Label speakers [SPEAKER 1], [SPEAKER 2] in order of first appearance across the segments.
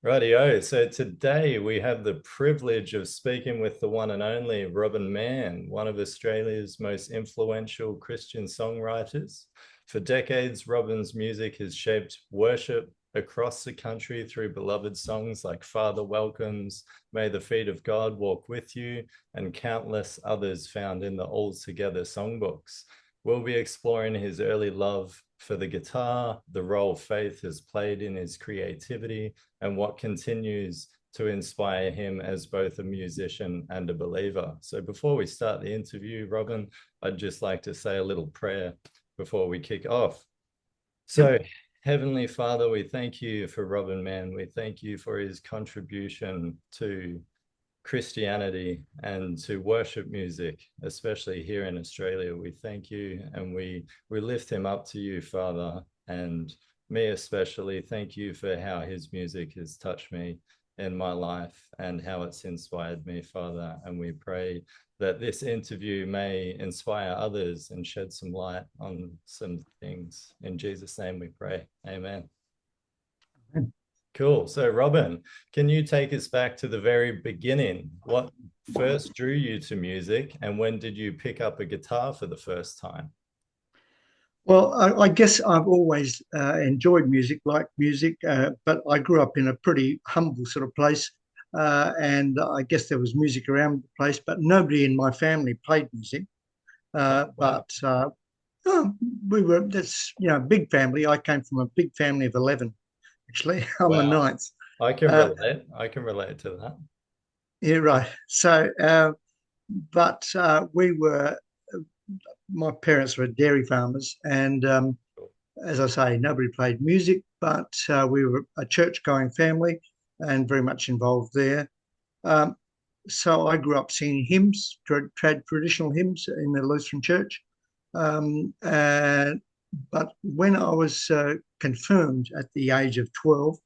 [SPEAKER 1] Rightio. So today we have the privilege of speaking with the one and only Robin Mann, one of Australia's most influential Christian songwriters. For decades, Robin's music has shaped worship across the country through beloved songs like Father Welcomes, May the Feet of God Walk With You, and countless others found in the All Together songbooks. We'll be exploring his early love for the guitar, the role faith has played in his creativity, and what continues to inspire him as both a musician and a believer. So before we start the interview, Robin, I'd just like to say a little prayer before we kick off. So,
[SPEAKER 2] Yep.
[SPEAKER 1] Heavenly Father, we thank you for Robin Mann. We thank you for his contribution to Christianity and to worship music, especially here in Australia. We thank you and we lift him up to you, Father, and me especially. Thank you for how his music has touched me in my life and how it's inspired me, Father. And we pray that this interview may inspire others and shed some light on some things. In Jesus' name we pray. Amen. Cool. So, Robin, can you take us back to the very beginning? What first drew you to music, and when did you pick up a guitar for the first time?
[SPEAKER 2] Well, I guess I've always enjoyed music, liked music, but I grew up in a pretty humble sort of place. And I guess there was music around the place, but nobody in my family played music.
[SPEAKER 1] Oh,
[SPEAKER 2] Uh,
[SPEAKER 1] wow.
[SPEAKER 2] but uh, oh, that's, a big family. I came from a big family of 11, actually. I'm the
[SPEAKER 1] Wow.
[SPEAKER 2] ninth.
[SPEAKER 1] I can
[SPEAKER 2] Uh,
[SPEAKER 1] relate. I can relate to that.
[SPEAKER 2] yeah, right. But we were, my parents were dairy farmers, and as I say, nobody played music, but we were a church-going family and very much involved there. Um, so I grew up singing hymns, traditional hymns in the Lutheran Church. Um, and, but when I was confirmed at the age of 12,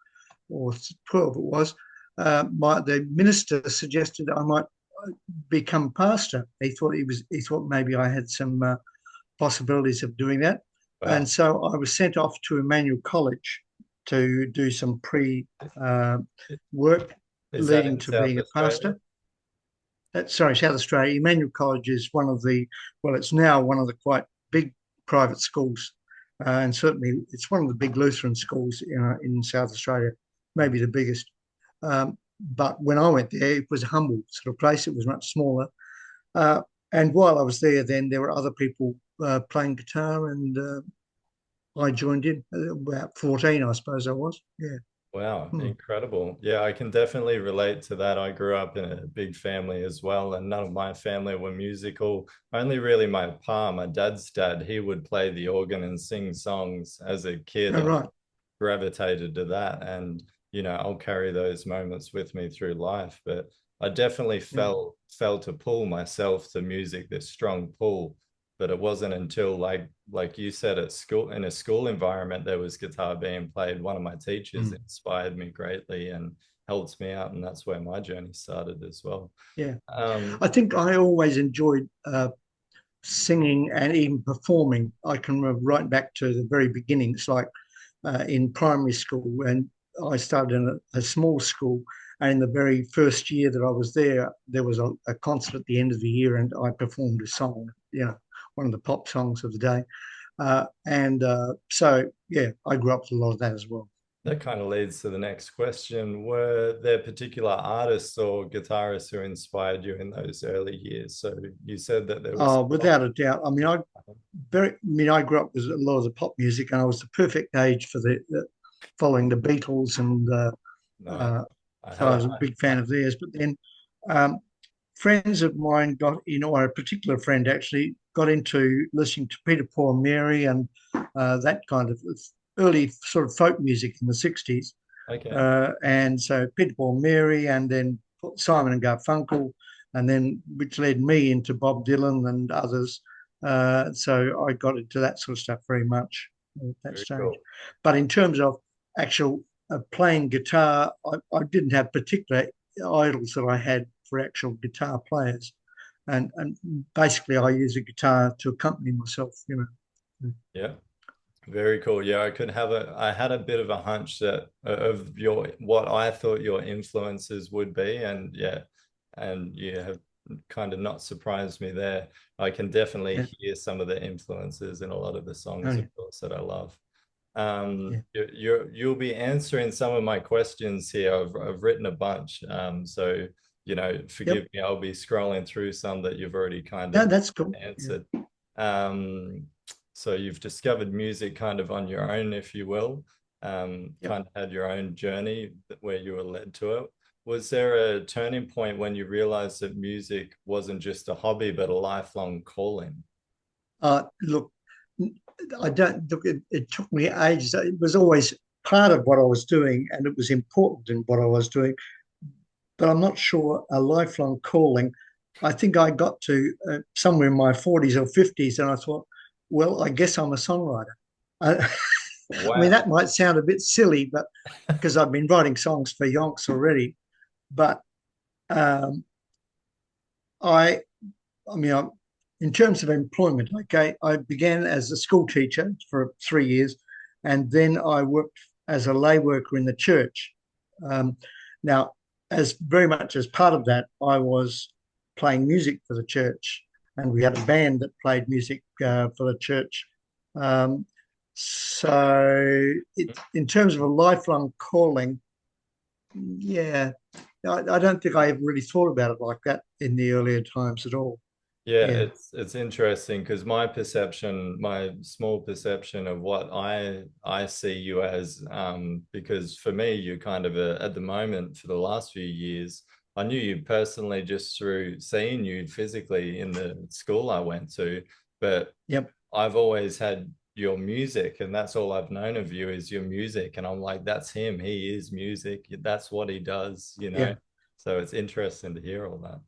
[SPEAKER 2] or 12 it was, the minister suggested I might become pastor. He thought maybe I had some possibilities of doing that. And
[SPEAKER 1] Wow.
[SPEAKER 2] so I was sent off to Emmanuel College to do some pre uh, work
[SPEAKER 1] Is that
[SPEAKER 2] leading
[SPEAKER 1] in
[SPEAKER 2] to
[SPEAKER 1] South
[SPEAKER 2] being a
[SPEAKER 1] Australia?
[SPEAKER 2] pastor. Sorry, South Australia. Emmanuel College is well, it's now one of the quite big private schools. And certainly it's one of the big Lutheran schools in South Australia, maybe the biggest. But when I went there, it was a humble sort of place. It was much smaller. Uh, and while I was there, then there were other people playing guitar, and I joined in at about 14, I suppose I was. Yeah.
[SPEAKER 1] Wow,
[SPEAKER 2] Hmm.
[SPEAKER 1] incredible. Yeah, I can definitely relate to that. I grew up in a big family as well, and none of my family were musical. Only really my pa, my dad's dad, he would play the organ and sing songs as a kid.
[SPEAKER 2] All
[SPEAKER 1] I
[SPEAKER 2] right.
[SPEAKER 1] gravitated to that, and I'll carry those moments with me through life. But I definitely
[SPEAKER 2] Yeah.
[SPEAKER 1] felt a pull myself to music, this strong pull. But it wasn't until like you said at school, in a school environment, there was guitar being played. One of my teachers
[SPEAKER 2] Mm.
[SPEAKER 1] inspired me greatly and helped me out, and that's where my journey started as well.
[SPEAKER 2] Yeah.
[SPEAKER 1] Um,
[SPEAKER 2] I think I always enjoyed singing and even performing. I can remember right back to the very beginnings, like in primary school, and I started in a small school. And in the very first year that I was there was a concert at the end of the year, and I performed a song, one of the pop songs of the day. So, yeah, I grew up with a lot of that as well.
[SPEAKER 1] that kind of leads to the next question. Were there particular artists or guitarists who inspired you in those early years? So you said that there was
[SPEAKER 2] Without a doubt. I grew up with a lot of the pop music, and I was the perfect age for the following the Beatles, and
[SPEAKER 1] no,
[SPEAKER 2] uh,
[SPEAKER 1] I
[SPEAKER 2] so
[SPEAKER 1] had
[SPEAKER 2] I
[SPEAKER 1] a
[SPEAKER 2] was a big fan of theirs. But then um, friends of mine got in, or a particular friend actually got into listening to Peter, Paul, and Mary, and that kind of early sort of folk music in the '60s.
[SPEAKER 1] okay,
[SPEAKER 2] And so Peter, Paul, and Mary, and then Simon and Garfunkel, and then which led me into Bob Dylan and others. So I got into that sort of stuff very much at that
[SPEAKER 1] very
[SPEAKER 2] stage.
[SPEAKER 1] cool.
[SPEAKER 2] But in terms of actual playing guitar, I didn't have particular idols that I had for actual guitar players. And basically, I use a guitar to accompany myself.
[SPEAKER 1] Yeah. Very cool. Yeah, I had a bit of a hunch that of your what I thought your influences would be, and yeah, and you have kind of not surprised me there. I can definitely
[SPEAKER 2] Yeah.
[SPEAKER 1] hear some of the influences in a lot of the
[SPEAKER 2] Oh,
[SPEAKER 1] songs, of
[SPEAKER 2] yeah.
[SPEAKER 1] course, that I love.
[SPEAKER 2] Yeah.
[SPEAKER 1] You'll be answering some of my questions here. I've written a bunch, so forgive
[SPEAKER 2] Yep.
[SPEAKER 1] me. I'll be scrolling through some that you've already kind
[SPEAKER 2] No,
[SPEAKER 1] of
[SPEAKER 2] that's cool. Yeah.
[SPEAKER 1] answered. Um, so you've discovered music kind of on your own, if you will.
[SPEAKER 2] Yep.
[SPEAKER 1] Kind of had your own journey where you were led to it. Was there a turning point when you realized that music wasn't just a hobby, but a lifelong calling?
[SPEAKER 2] Look, I don't look. It took me ages. It was always part of what I was doing, and it was important in what I was doing. But I'm not sure a lifelong calling. I think I got to somewhere in my 40s or 50s, and I thought, well, I guess I'm a songwriter. I, I mean,
[SPEAKER 1] Wow.
[SPEAKER 2] that might sound a bit silly, but because I've been writing songs for yonks already. But um, I, I mean, in terms of employment, okay, I began as a school teacher for 3 years, and then I worked as a lay worker in the church. Um, now, as very much as part of that, I was playing music for the church, and we had a band that played music for the church. Um, in terms of a lifelong calling, yeah, I don't think I ever really thought about it like that in the earlier times at all.
[SPEAKER 1] Yeah,
[SPEAKER 2] Yeah.
[SPEAKER 1] it's interesting because my perception, my small perception of what I see you as, because for me, you're kind of at the moment for the last few years, I knew you personally just through seeing you physically in the school I went to, but
[SPEAKER 2] Yep.
[SPEAKER 1] I've always had your music, and that's all I've known of you is your music, and I'm like, that's him. He is music. That's what he does, you know.
[SPEAKER 2] Yeah.
[SPEAKER 1] So it's interesting to hear all that.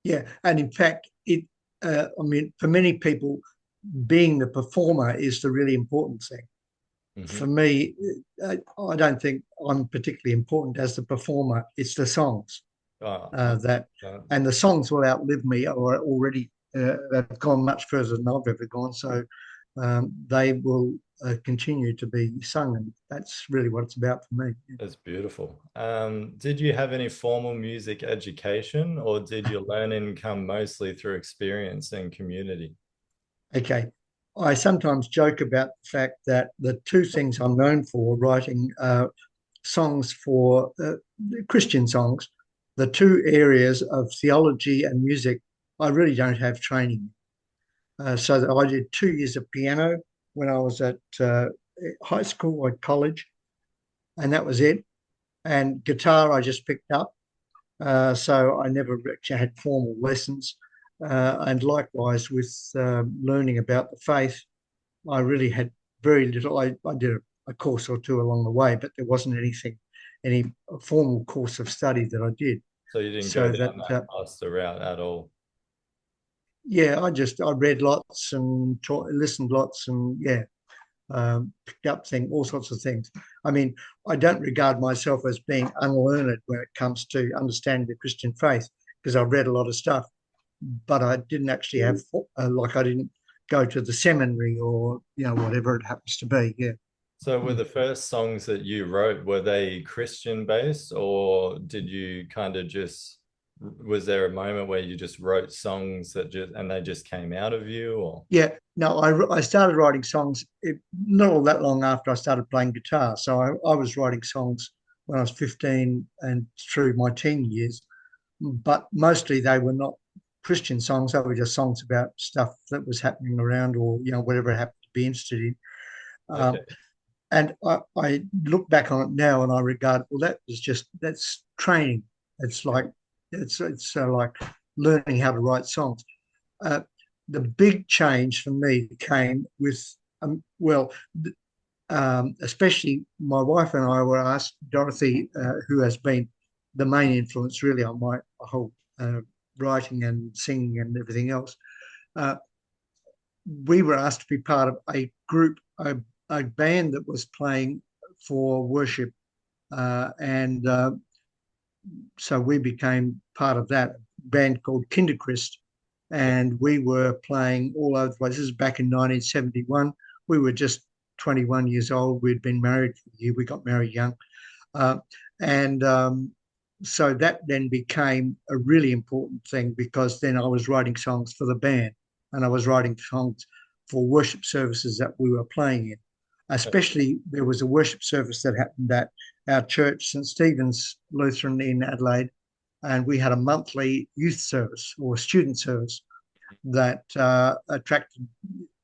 [SPEAKER 2] Yeah. And in fact, I mean, for many people, being the performer is the really important thing. For
[SPEAKER 1] Hmm.
[SPEAKER 2] me, I don't think I'm particularly important as the performer. It's the songs
[SPEAKER 1] Oh,
[SPEAKER 2] that,
[SPEAKER 1] uh,
[SPEAKER 2] and the songs will outlive me or already have gone much further than I've ever gone. So they will continue to be sung. And that's really what it's about for me.
[SPEAKER 1] That's beautiful. Did you have any formal music education, or did your learning come mostly through experience and community?
[SPEAKER 2] Okay. I sometimes joke about the fact that the two things I'm known for, writing songs for Christian songs, the two areas of theology and music, I really don't have training. So I did 2 years of piano when I was at high school or college, and that was it. And guitar, I just picked up. So I never actually had formal lessons. And likewise with learning about the faith, I really had very little. I did a course or two along the way, but there wasn't any formal course of study that I did.
[SPEAKER 1] So you didn't go
[SPEAKER 2] So that,
[SPEAKER 1] down that pastor route at all.
[SPEAKER 2] yeah, I read lots and listened lots and yeah, picked up all sorts of things. I mean, I don't regard myself as being unlearned when it comes to understanding the Christian faith because I've read a lot of stuff, but I didn't actually have I didn't go to the seminary or whatever it happens to be. Yeah.
[SPEAKER 1] So were
[SPEAKER 2] Mm.
[SPEAKER 1] the first songs that you wrote, were they Christian based, or did you kind of just, was there a moment where you just wrote songs that just, and they just came out of you, or?
[SPEAKER 2] Yeah, no, I started writing songs not all that long after I started playing guitar. So I was writing songs when I was 15 and through my teen years, but mostly they were not Christian songs. They were just songs about stuff that was happening around or, whatever I happened to be interested in.
[SPEAKER 1] Okay.
[SPEAKER 2] And I look back on it now and I regard, well, that's training. It's like, it's like learning how to write songs. Uh, the big change for me came with, well, especially my wife and I were asked, Dorothy, who has been the main influence really on my whole writing and singing and everything else. Uh, we were asked to be part of a group, a band that was playing for worship. And so we became part of that band called Kinderchrist. And we were playing all over the place. This is back in 1971. We were just 21 years old. We'd been married for a year. We got married young. Uh, and so that then became a really important thing, because then I was writing songs for the band, and I was writing songs for worship services that we were playing in. Especially, there was a worship service that happened at our church, St. Stephen's Lutheran in Adelaide, and we had a monthly youth service or student service that attracted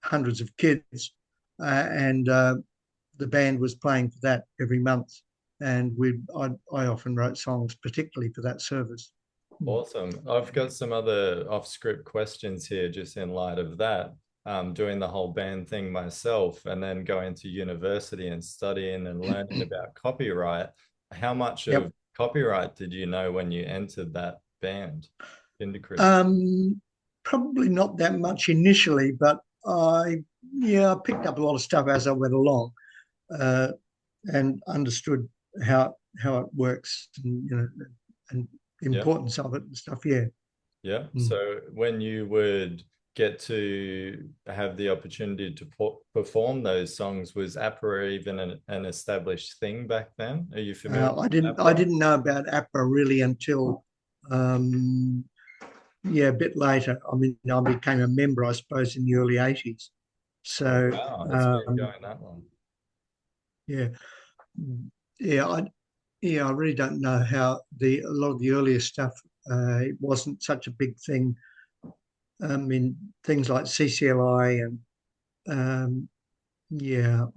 [SPEAKER 2] hundreds of kids, and the band was playing for that every month, and I often wrote songs particularly for that service.
[SPEAKER 1] Awesome. I've got some other off-script questions here, just in light of that. Doing the whole band thing myself, and then going to university and studying and learning about copyright. How much
[SPEAKER 2] Yep.
[SPEAKER 1] of copyright did you know when you entered that band,
[SPEAKER 2] Probably not that much initially, but I picked up a lot of stuff as I went along, uh, and understood how it works, and
[SPEAKER 1] Yeah.
[SPEAKER 2] importance of it and stuff. Yeah.
[SPEAKER 1] Yeah.
[SPEAKER 2] Mm.
[SPEAKER 1] So when you would get to have the opportunity to perform those songs, was APRA even an established thing back then? Are you familiar with
[SPEAKER 2] I
[SPEAKER 1] APRA?
[SPEAKER 2] didn't know about APRA really until um, a bit later. I mean, I became a member, I suppose, in the early 80s.
[SPEAKER 1] Oh,
[SPEAKER 2] So
[SPEAKER 1] wow. It's been going that long.
[SPEAKER 2] yeah, yeah, I really don't know how a lot of the earlier stuff. It wasn't such a big thing. In things like CCLI, and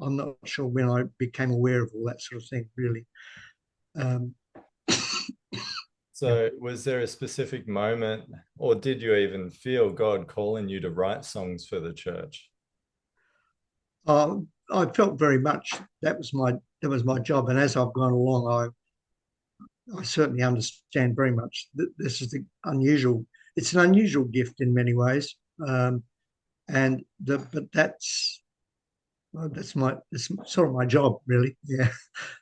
[SPEAKER 2] I'm not sure when I became aware of all that sort of thing. Really, um, yeah.
[SPEAKER 1] So was there a specific moment, or did you even feel God calling you to write songs for the church?
[SPEAKER 2] Uh, I felt very much that was my job, and as I've gone along, I certainly understand very much that this is the unusual. It's an unusual gift in many ways, and but that's sort of my job, really. Yeah,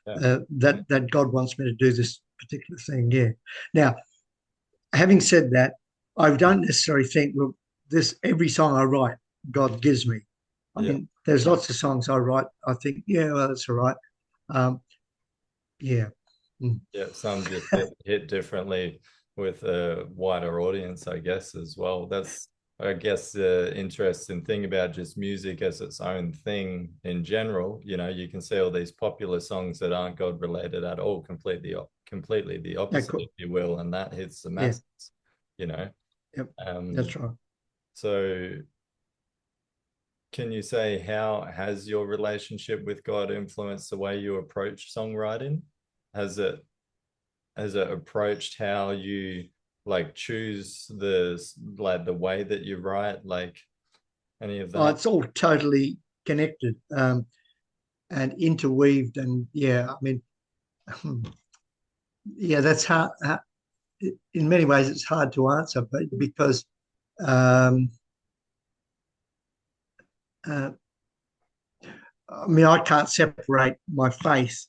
[SPEAKER 1] Yeah.
[SPEAKER 2] that God wants me to do this particular thing. Yeah. Now, having said that, I don't necessarily think, look, this every song I write, God gives me. I
[SPEAKER 1] Yeah.
[SPEAKER 2] mean, there's lots of songs I write. I think, yeah, well, that's all right. Um, yeah. Mm.
[SPEAKER 1] Yeah. Some just hit differently with a wider audience, I guess, as well. That's, I guess, the interesting thing about just music as its own thing in general. You know, you can see all these popular songs that aren't God related at all, completely the
[SPEAKER 2] Yeah,
[SPEAKER 1] opposite, if
[SPEAKER 2] cool.
[SPEAKER 1] you will, and that hits the
[SPEAKER 2] Yeah.
[SPEAKER 1] masses, you know.
[SPEAKER 2] Yep.
[SPEAKER 1] Um,
[SPEAKER 2] That's right.
[SPEAKER 1] so can you say, how has your relationship with God influenced the way you approach songwriting? Has it approached how you like choose the way that you write, like any of
[SPEAKER 2] Oh,
[SPEAKER 1] that?
[SPEAKER 2] it's all totally connected, and interweaved, and yeah, I mean, yeah, that's hard. In many ways, it's hard to answer, but because um, uh, I mean, I can't separate my faith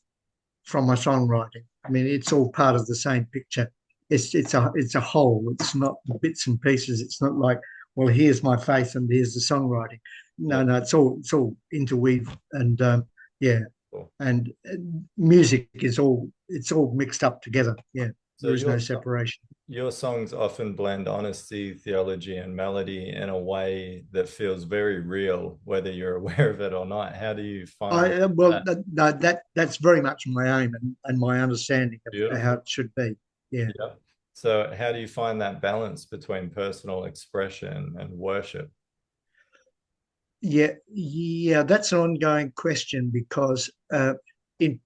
[SPEAKER 2] from my songwriting. I mean, it's all part of the same picture. It's a whole. It's not bits and pieces. It's not like, well, here's my faith and here's the songwriting.
[SPEAKER 1] Yeah.
[SPEAKER 2] No, it's all interweaved, and yeah,
[SPEAKER 1] Cool.
[SPEAKER 2] and music is it's all mixed up together. Yeah,
[SPEAKER 1] So
[SPEAKER 2] there is no separation.
[SPEAKER 1] your songs often blend honesty, theology, and melody in a way that feels very real, whether you're aware of it or not. How do you find
[SPEAKER 2] Well,
[SPEAKER 1] that?
[SPEAKER 2] no, that's very much my aim, and my understanding of how
[SPEAKER 1] Beautiful.
[SPEAKER 2] it should be. Yeah.
[SPEAKER 1] Yeah. So how do you find that balance between personal expression and worship?
[SPEAKER 2] Yeah, that's an ongoing question, because in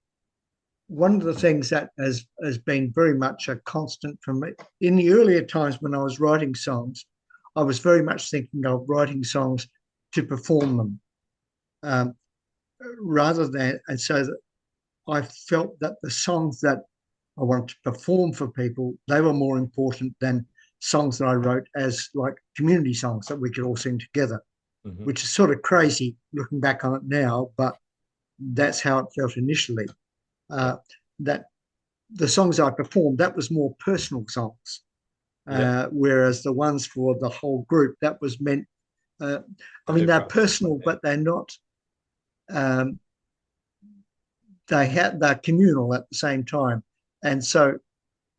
[SPEAKER 2] one of the things that has been very much a constant for me in the earlier times when I was writing songs, I was very much thinking of writing songs to perform them, um, rather than, and so that I felt that the songs that I wanted to perform for people, they were more important than songs that I wrote as like community songs that we could all sing together,
[SPEAKER 1] Mhm.
[SPEAKER 2] which is sort of crazy looking back on it now, but that's how it felt initially.
[SPEAKER 1] Yeah.
[SPEAKER 2] Uh, that the songs I performed, that was more personal songs,
[SPEAKER 1] Yeah.
[SPEAKER 2] whereas the ones for the whole group, that was meant. Uh, I mean, they're
[SPEAKER 1] Different.
[SPEAKER 2] personal, but they're not. um, they're communal at the same time. And so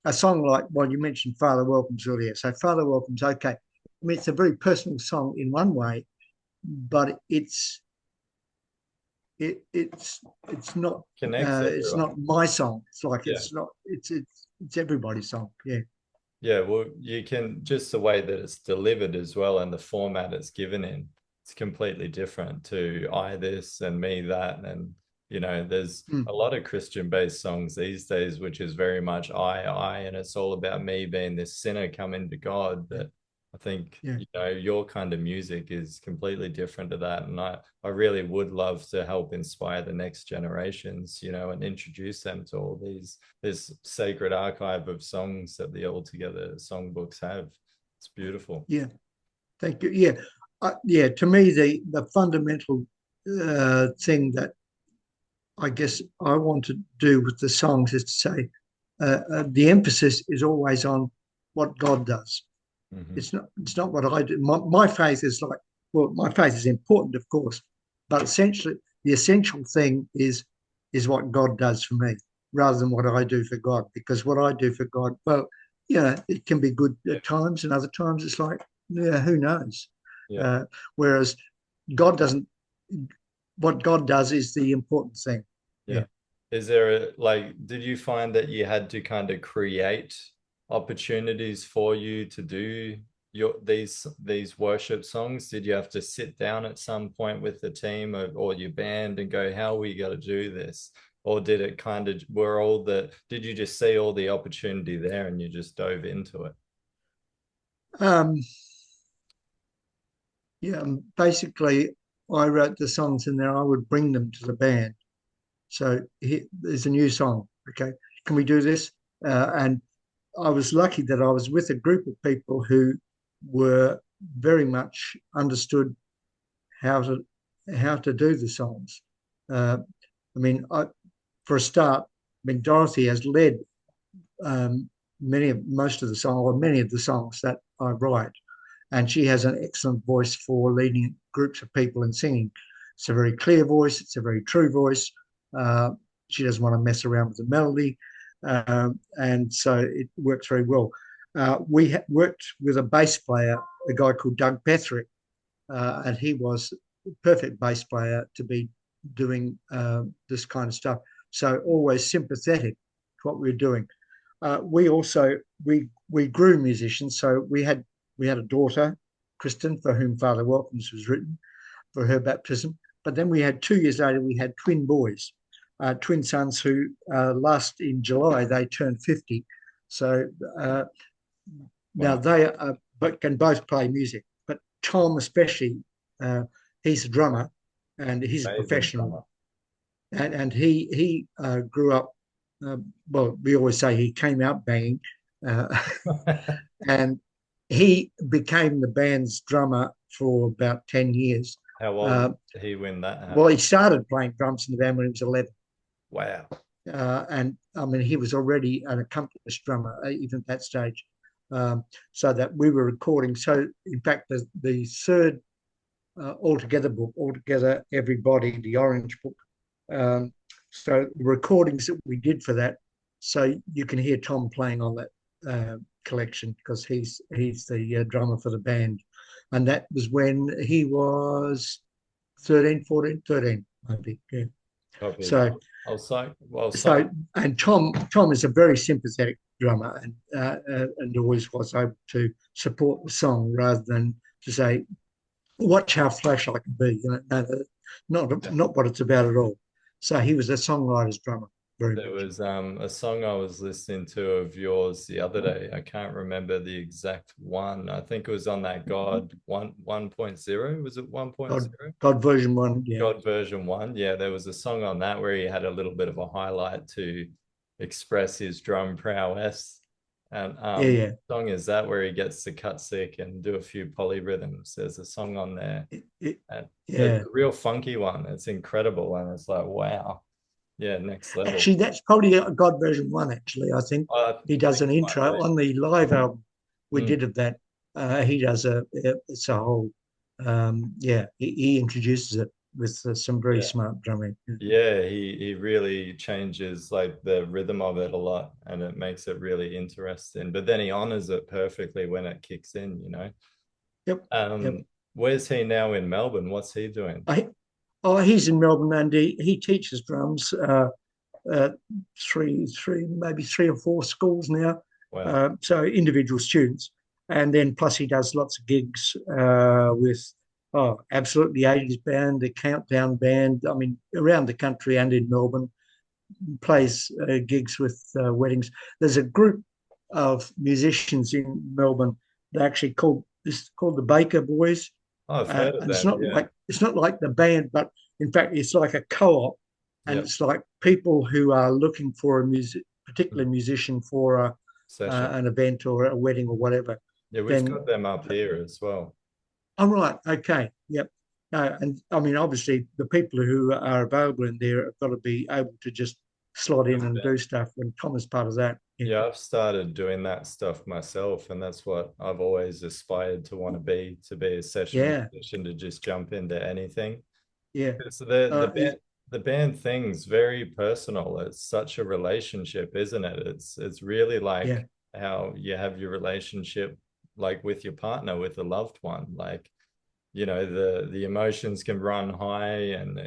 [SPEAKER 2] a song like, well, you mentioned Father Welcome's earlier. So Father Welcome's okay. I mean, it's a very personal song in one way, but
[SPEAKER 1] Connects
[SPEAKER 2] it's
[SPEAKER 1] everyone.
[SPEAKER 2] not my song. It's like
[SPEAKER 1] Yeah.
[SPEAKER 2] it's everybody's song. Yeah.
[SPEAKER 1] Yeah, well, you can just the way that it's delivered as well and the format it's given in, it's completely different to I this and me that. And, there's
[SPEAKER 2] Mm,
[SPEAKER 1] a lot of Christian-based songs these days, which is very much and it's all about me being this sinner coming to God.
[SPEAKER 2] yeah.
[SPEAKER 1] But I think,
[SPEAKER 2] Yeah.
[SPEAKER 1] your kind of music is completely different to that. And I really would love to help inspire the next generations, and introduce them to all these this sacred archive of songs that the Altogether songbooks have. It's beautiful.
[SPEAKER 2] Yeah. Thank you. Yeah. Yeah. To me, the fundamental thing that I guess I want to do with the songs is to say the emphasis is always on what God does.
[SPEAKER 1] Mm-hmm.
[SPEAKER 2] It's not what I do. My faith is like, well, my faith is important, of course, but essentially the essential thing is what God does for me rather than what I do for God. Because what I do for God, well, it can be good
[SPEAKER 1] Yeah.
[SPEAKER 2] at times, and other times it's like, yeah, who knows?
[SPEAKER 1] Yeah.
[SPEAKER 2] Uh, whereas God doesn't. What God does is the important thing.
[SPEAKER 1] Yeah.
[SPEAKER 2] Yeah.
[SPEAKER 1] Is there did you find that you had to kind of create opportunities for you to do these worship songs? Did you have to sit down at some point with the team or your band and go, how are we got to do this? Or did it kind of did you just see all the opportunity there and you just dove into it?
[SPEAKER 2] Um, yeah. Basically, I wrote the songs and then I would bring them to the band. So there's a new song. Okay, can we do this? And I was lucky that I was with a group of people who were very much understood how to how to do the songs. Uh, I mean, for a start, I mean Dorothy has led um, most of the song or many of the songs that I write, and she has an excellent voice for leading groups of people and singing. It's a very clear voice. It's a very true voice. Uh, she doesn't want to mess around with the melody, and so it works very well. We worked with a bass player, a guy called Doug Petherick, and he was a perfect bass player to be doing this kind of stuff. So always sympathetic to what we were doing. We also we grew musicians, so we had a daughter, Kristen, for whom Father Welcomes was written for her baptism. But then we had 2 years later, we had twin boys, twin sons who last in July, they turned 50. So now
[SPEAKER 1] Wow.
[SPEAKER 2] they but can both play music. But Tom, especially, uh, he's a drummer and he's a
[SPEAKER 1] Amazing
[SPEAKER 2] professional.
[SPEAKER 1] drummer.
[SPEAKER 2] And he grew up, well, we always say he came out banging. Uh, and he became the band's drummer for about 10 years.
[SPEAKER 1] How old
[SPEAKER 2] Uh,
[SPEAKER 1] did he when that
[SPEAKER 2] well, he
[SPEAKER 1] happened?
[SPEAKER 2] started playing drums in the band when he was 11.
[SPEAKER 1] Wow.
[SPEAKER 2] And I mean, he was already an accomplished drummer, even at that stage. So that we were recording. So, in fact, the third Altogether book, Altogether Everybody, the Orange Book. Um, so, the recordings that we did for that, so you can hear Tom playing on that collection because he's the drummer for the band. And that was when he was 13, 14, 13, maybe. Yeah.
[SPEAKER 1] Copy.
[SPEAKER 2] So
[SPEAKER 1] Well,
[SPEAKER 2] so and Tom is a very sympathetic drummer and always was able to support the song rather than to say watch how flash I can be, not what it's about at all. So he was a songwriter's drummer very
[SPEAKER 1] there
[SPEAKER 2] much.
[SPEAKER 1] was a song I was listening to of yours the other day. I can't remember the exact one. I think it was on that God 1.0. Was it
[SPEAKER 2] God
[SPEAKER 1] 1.0?
[SPEAKER 2] God version one, yeah.
[SPEAKER 1] God version one. Yeah, there was a song on that where he had a little bit of a highlight to express his drum prowess. And
[SPEAKER 2] Yeah, yeah.
[SPEAKER 1] song is that where he gets to cut sick and do a few polyrhythms. There's a song on there.
[SPEAKER 2] It, it,
[SPEAKER 1] And it's
[SPEAKER 2] yeah.
[SPEAKER 1] a real funky one. It's incredible. And it's like, wow. Yeah, next level.
[SPEAKER 2] Actually, that's probably a God version one. Actually, I think
[SPEAKER 1] I
[SPEAKER 2] he
[SPEAKER 1] think
[SPEAKER 2] does an
[SPEAKER 1] it might
[SPEAKER 2] intro
[SPEAKER 1] be.
[SPEAKER 2] on the live album we
[SPEAKER 1] Mm.
[SPEAKER 2] did of that. He does it's a whole, yeah. He introduces it. with some very
[SPEAKER 1] Yeah.
[SPEAKER 2] smart drumming.
[SPEAKER 1] Yeah, he really changes like the rhythm of it a lot, and it makes it really interesting. But then he honors it perfectly when it kicks in, you know.
[SPEAKER 2] Yep, yep.
[SPEAKER 1] Um, where's he now in Melbourne? What's he doing?
[SPEAKER 2] I, oh, he's in Melbourne, and he teaches drums. Uh, maybe three or four schools now.
[SPEAKER 1] Wow.
[SPEAKER 2] So individual students, and then plus he does lots of gigs with absolutely 80s band, the Countdown band. I mean, around the country and in Melbourne, plays gigs with weddings. There's a group of musicians in Melbourne that actually called the Baker Boys,
[SPEAKER 1] Oh, I've heard of
[SPEAKER 2] and
[SPEAKER 1] them. Yeah.
[SPEAKER 2] it's not like the band, but in fact it's like a co-op, and
[SPEAKER 1] Yep.
[SPEAKER 2] it's like people who are looking for a particular musician for
[SPEAKER 1] Session.
[SPEAKER 2] an event or a wedding or whatever.
[SPEAKER 1] Yeah, we've
[SPEAKER 2] Then,
[SPEAKER 1] got them up here as well.
[SPEAKER 2] all right, okay, yep. And I mean, obviously, the people who are available in there have got to be able to just slot in and do stuff. And Tom is part of that. Yeah,
[SPEAKER 1] Yeah, I've started doing that stuff myself, and that's what I've always aspired to be a session
[SPEAKER 2] yeah,
[SPEAKER 1] musician, to just jump into anything.
[SPEAKER 2] yeah.
[SPEAKER 1] So the
[SPEAKER 2] Is
[SPEAKER 1] band thing's very personal. It's such a relationship, isn't it? It's really
[SPEAKER 2] yeah,
[SPEAKER 1] like how you have your relationship like with your partner, with a loved one. Like, you know, the emotions can run high, and
[SPEAKER 2] yeah,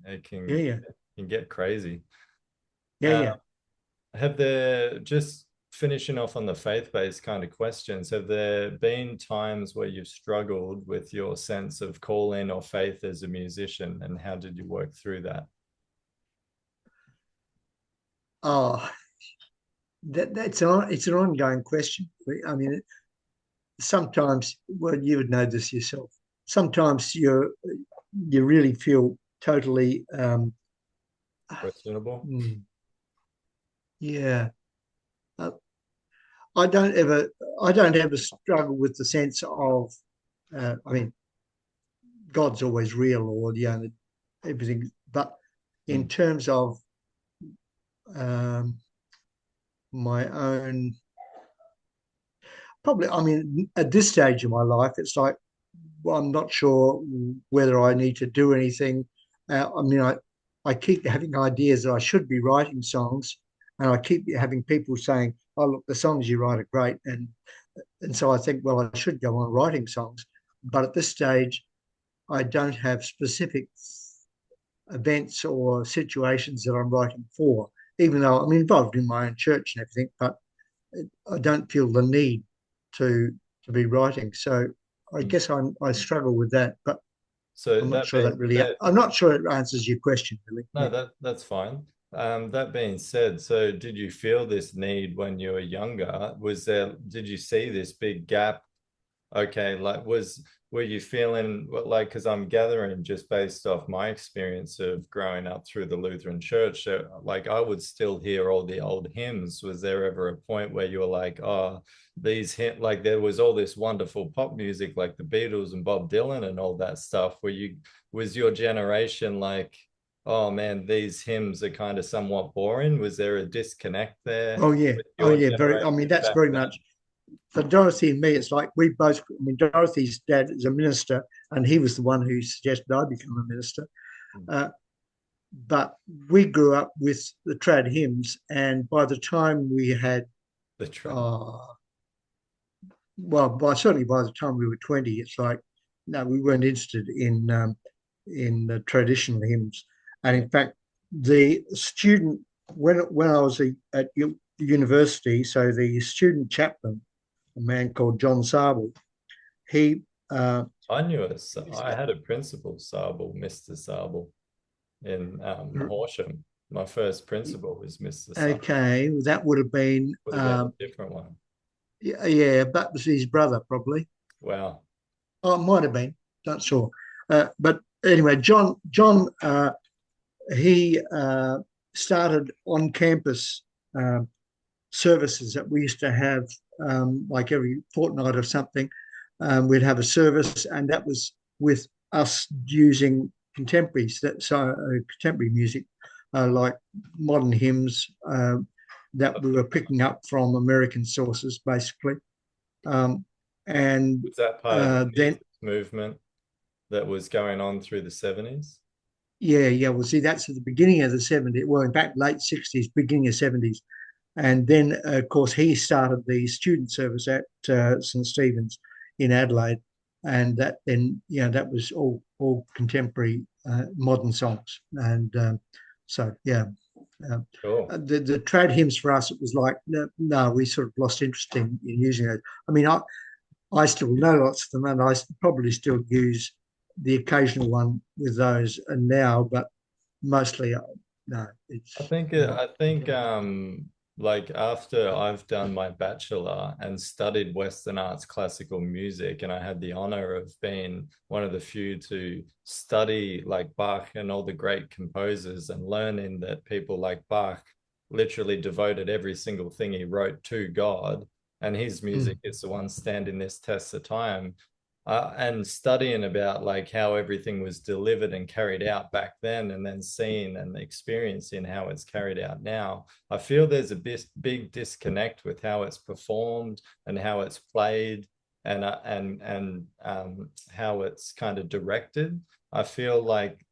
[SPEAKER 2] yeah,
[SPEAKER 1] it can get crazy.
[SPEAKER 2] yeah,
[SPEAKER 1] Uh,
[SPEAKER 2] yeah.
[SPEAKER 1] have there, just finishing off on the faith-based kind of questions, have there been times where you've struggled with your sense of calling or faith as a musician, and how did you work through that?
[SPEAKER 2] Oh, it's an ongoing question. I mean, sometimes, well, you would know this yourself. Sometimes you really feel totally,
[SPEAKER 1] Questionable?
[SPEAKER 2] mm, yeah. Uh, I don't ever, I don't ever struggle with the sense of, I mean, God's always real, or everything. But in
[SPEAKER 1] Mm.
[SPEAKER 2] terms of um, my own, probably, I mean, at this stage of my life, it's like, well, I'm not sure whether I need to do anything. I mean, I keep having ideas that I should be writing songs, and I keep having people saying, "Oh, look, the songs you write are great," and so I think, well, I should go on writing songs. But at this stage, I don't have specific events or situations that I'm writing for, even though I'm involved in my own church and everything. But I don't feel the need to to be writing. So I
[SPEAKER 1] Mm.
[SPEAKER 2] guess I struggle with that, but
[SPEAKER 1] So
[SPEAKER 2] I'm not
[SPEAKER 1] that
[SPEAKER 2] sure
[SPEAKER 1] being
[SPEAKER 2] that really.
[SPEAKER 1] said,
[SPEAKER 2] I'm not sure it answers your question really.
[SPEAKER 1] no,
[SPEAKER 2] Yeah.
[SPEAKER 1] that's fine. That being said, so did you feel this need when you were younger? Did you see this big gap? Okay, like were you feeling like, because I'm gathering just based off my experience of growing up through the Lutheran church, like I would still hear all the old hymns. Was there ever a point where you were like, oh, like there was all this wonderful pop music like the Beatles and Bob Dylan and all that stuff, was your generation like, oh man, these hymns are kind of somewhat boring? Was there a disconnect there
[SPEAKER 2] Oh yeah.
[SPEAKER 1] with
[SPEAKER 2] Oh
[SPEAKER 1] your
[SPEAKER 2] yeah. Very. I mean,
[SPEAKER 1] generation
[SPEAKER 2] that's
[SPEAKER 1] back
[SPEAKER 2] very
[SPEAKER 1] then?
[SPEAKER 2] much for Dorothy and me. It's like we both. I mean, Dorothy's dad is a minister, and he was the one who suggested I become a minister. Uh, but we grew up with the trad hymns, and by the time we had,
[SPEAKER 1] The trend.
[SPEAKER 2] uh, well, certainly by the time we were 20, it's like, no, we weren't interested in the traditional hymns. And
[SPEAKER 1] Yeah.
[SPEAKER 2] in fact, the student when I was at university, so the student chaplain, a man called John Sable, he
[SPEAKER 1] I knew it. I had a principal, Sable, Mr. Sable, in Horsham. My first principal was Mr. Sable.
[SPEAKER 2] okay, that would have been
[SPEAKER 1] Would have been a different one.
[SPEAKER 2] yeah, yeah, that was his brother probably.
[SPEAKER 1] Wow.
[SPEAKER 2] Oh, it might have been, not sure. But anyway, John he started on campus services that we used to have, like every fortnight or something. We'd have a service, and that was with us using contemporary music, like modern hymns that we were picking up from American sources, basically. Um, and
[SPEAKER 1] Was that part of the
[SPEAKER 2] then
[SPEAKER 1] Jesus movement that was going on through the 70s?
[SPEAKER 2] yeah. Well, see, that's at the beginning of the 70s. Well, in fact, late 60s, beginning of 70s. And then, of course, he started the student service at St. Stephen's in Adelaide. And that then, that was all contemporary modern songs. And so, yeah. Uh,
[SPEAKER 1] Cool.
[SPEAKER 2] the trad hymns for us, it was like, no, we sort of lost interest in using it. I mean, I still know lots of them, and I probably still use the occasional one with those and now, but mostly no,
[SPEAKER 1] I
[SPEAKER 2] it's
[SPEAKER 1] think I think like after I've done my bachelor and studied Western arts classical music, and I had the honor of being one of the few to study like Bach and all the great composers, and learning that people like Bach literally devoted every single thing he wrote to God, and his music is the one standing this test of time. And studying about like how everything was delivered and carried out back then, and then seeing and experiencing how it's carried out now, I feel there's a big disconnect with how it's performed and how it's played, and how it's kind of directed. I feel like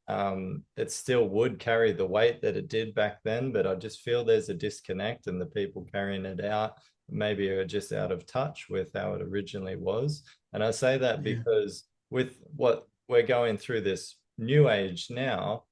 [SPEAKER 1] it still would carry the weight that it did back then, but I just feel there's a disconnect, and the people carrying it out maybe are just out of touch with how it originally was. And I say that
[SPEAKER 2] yeah,
[SPEAKER 1] because with what we're going through this new age now,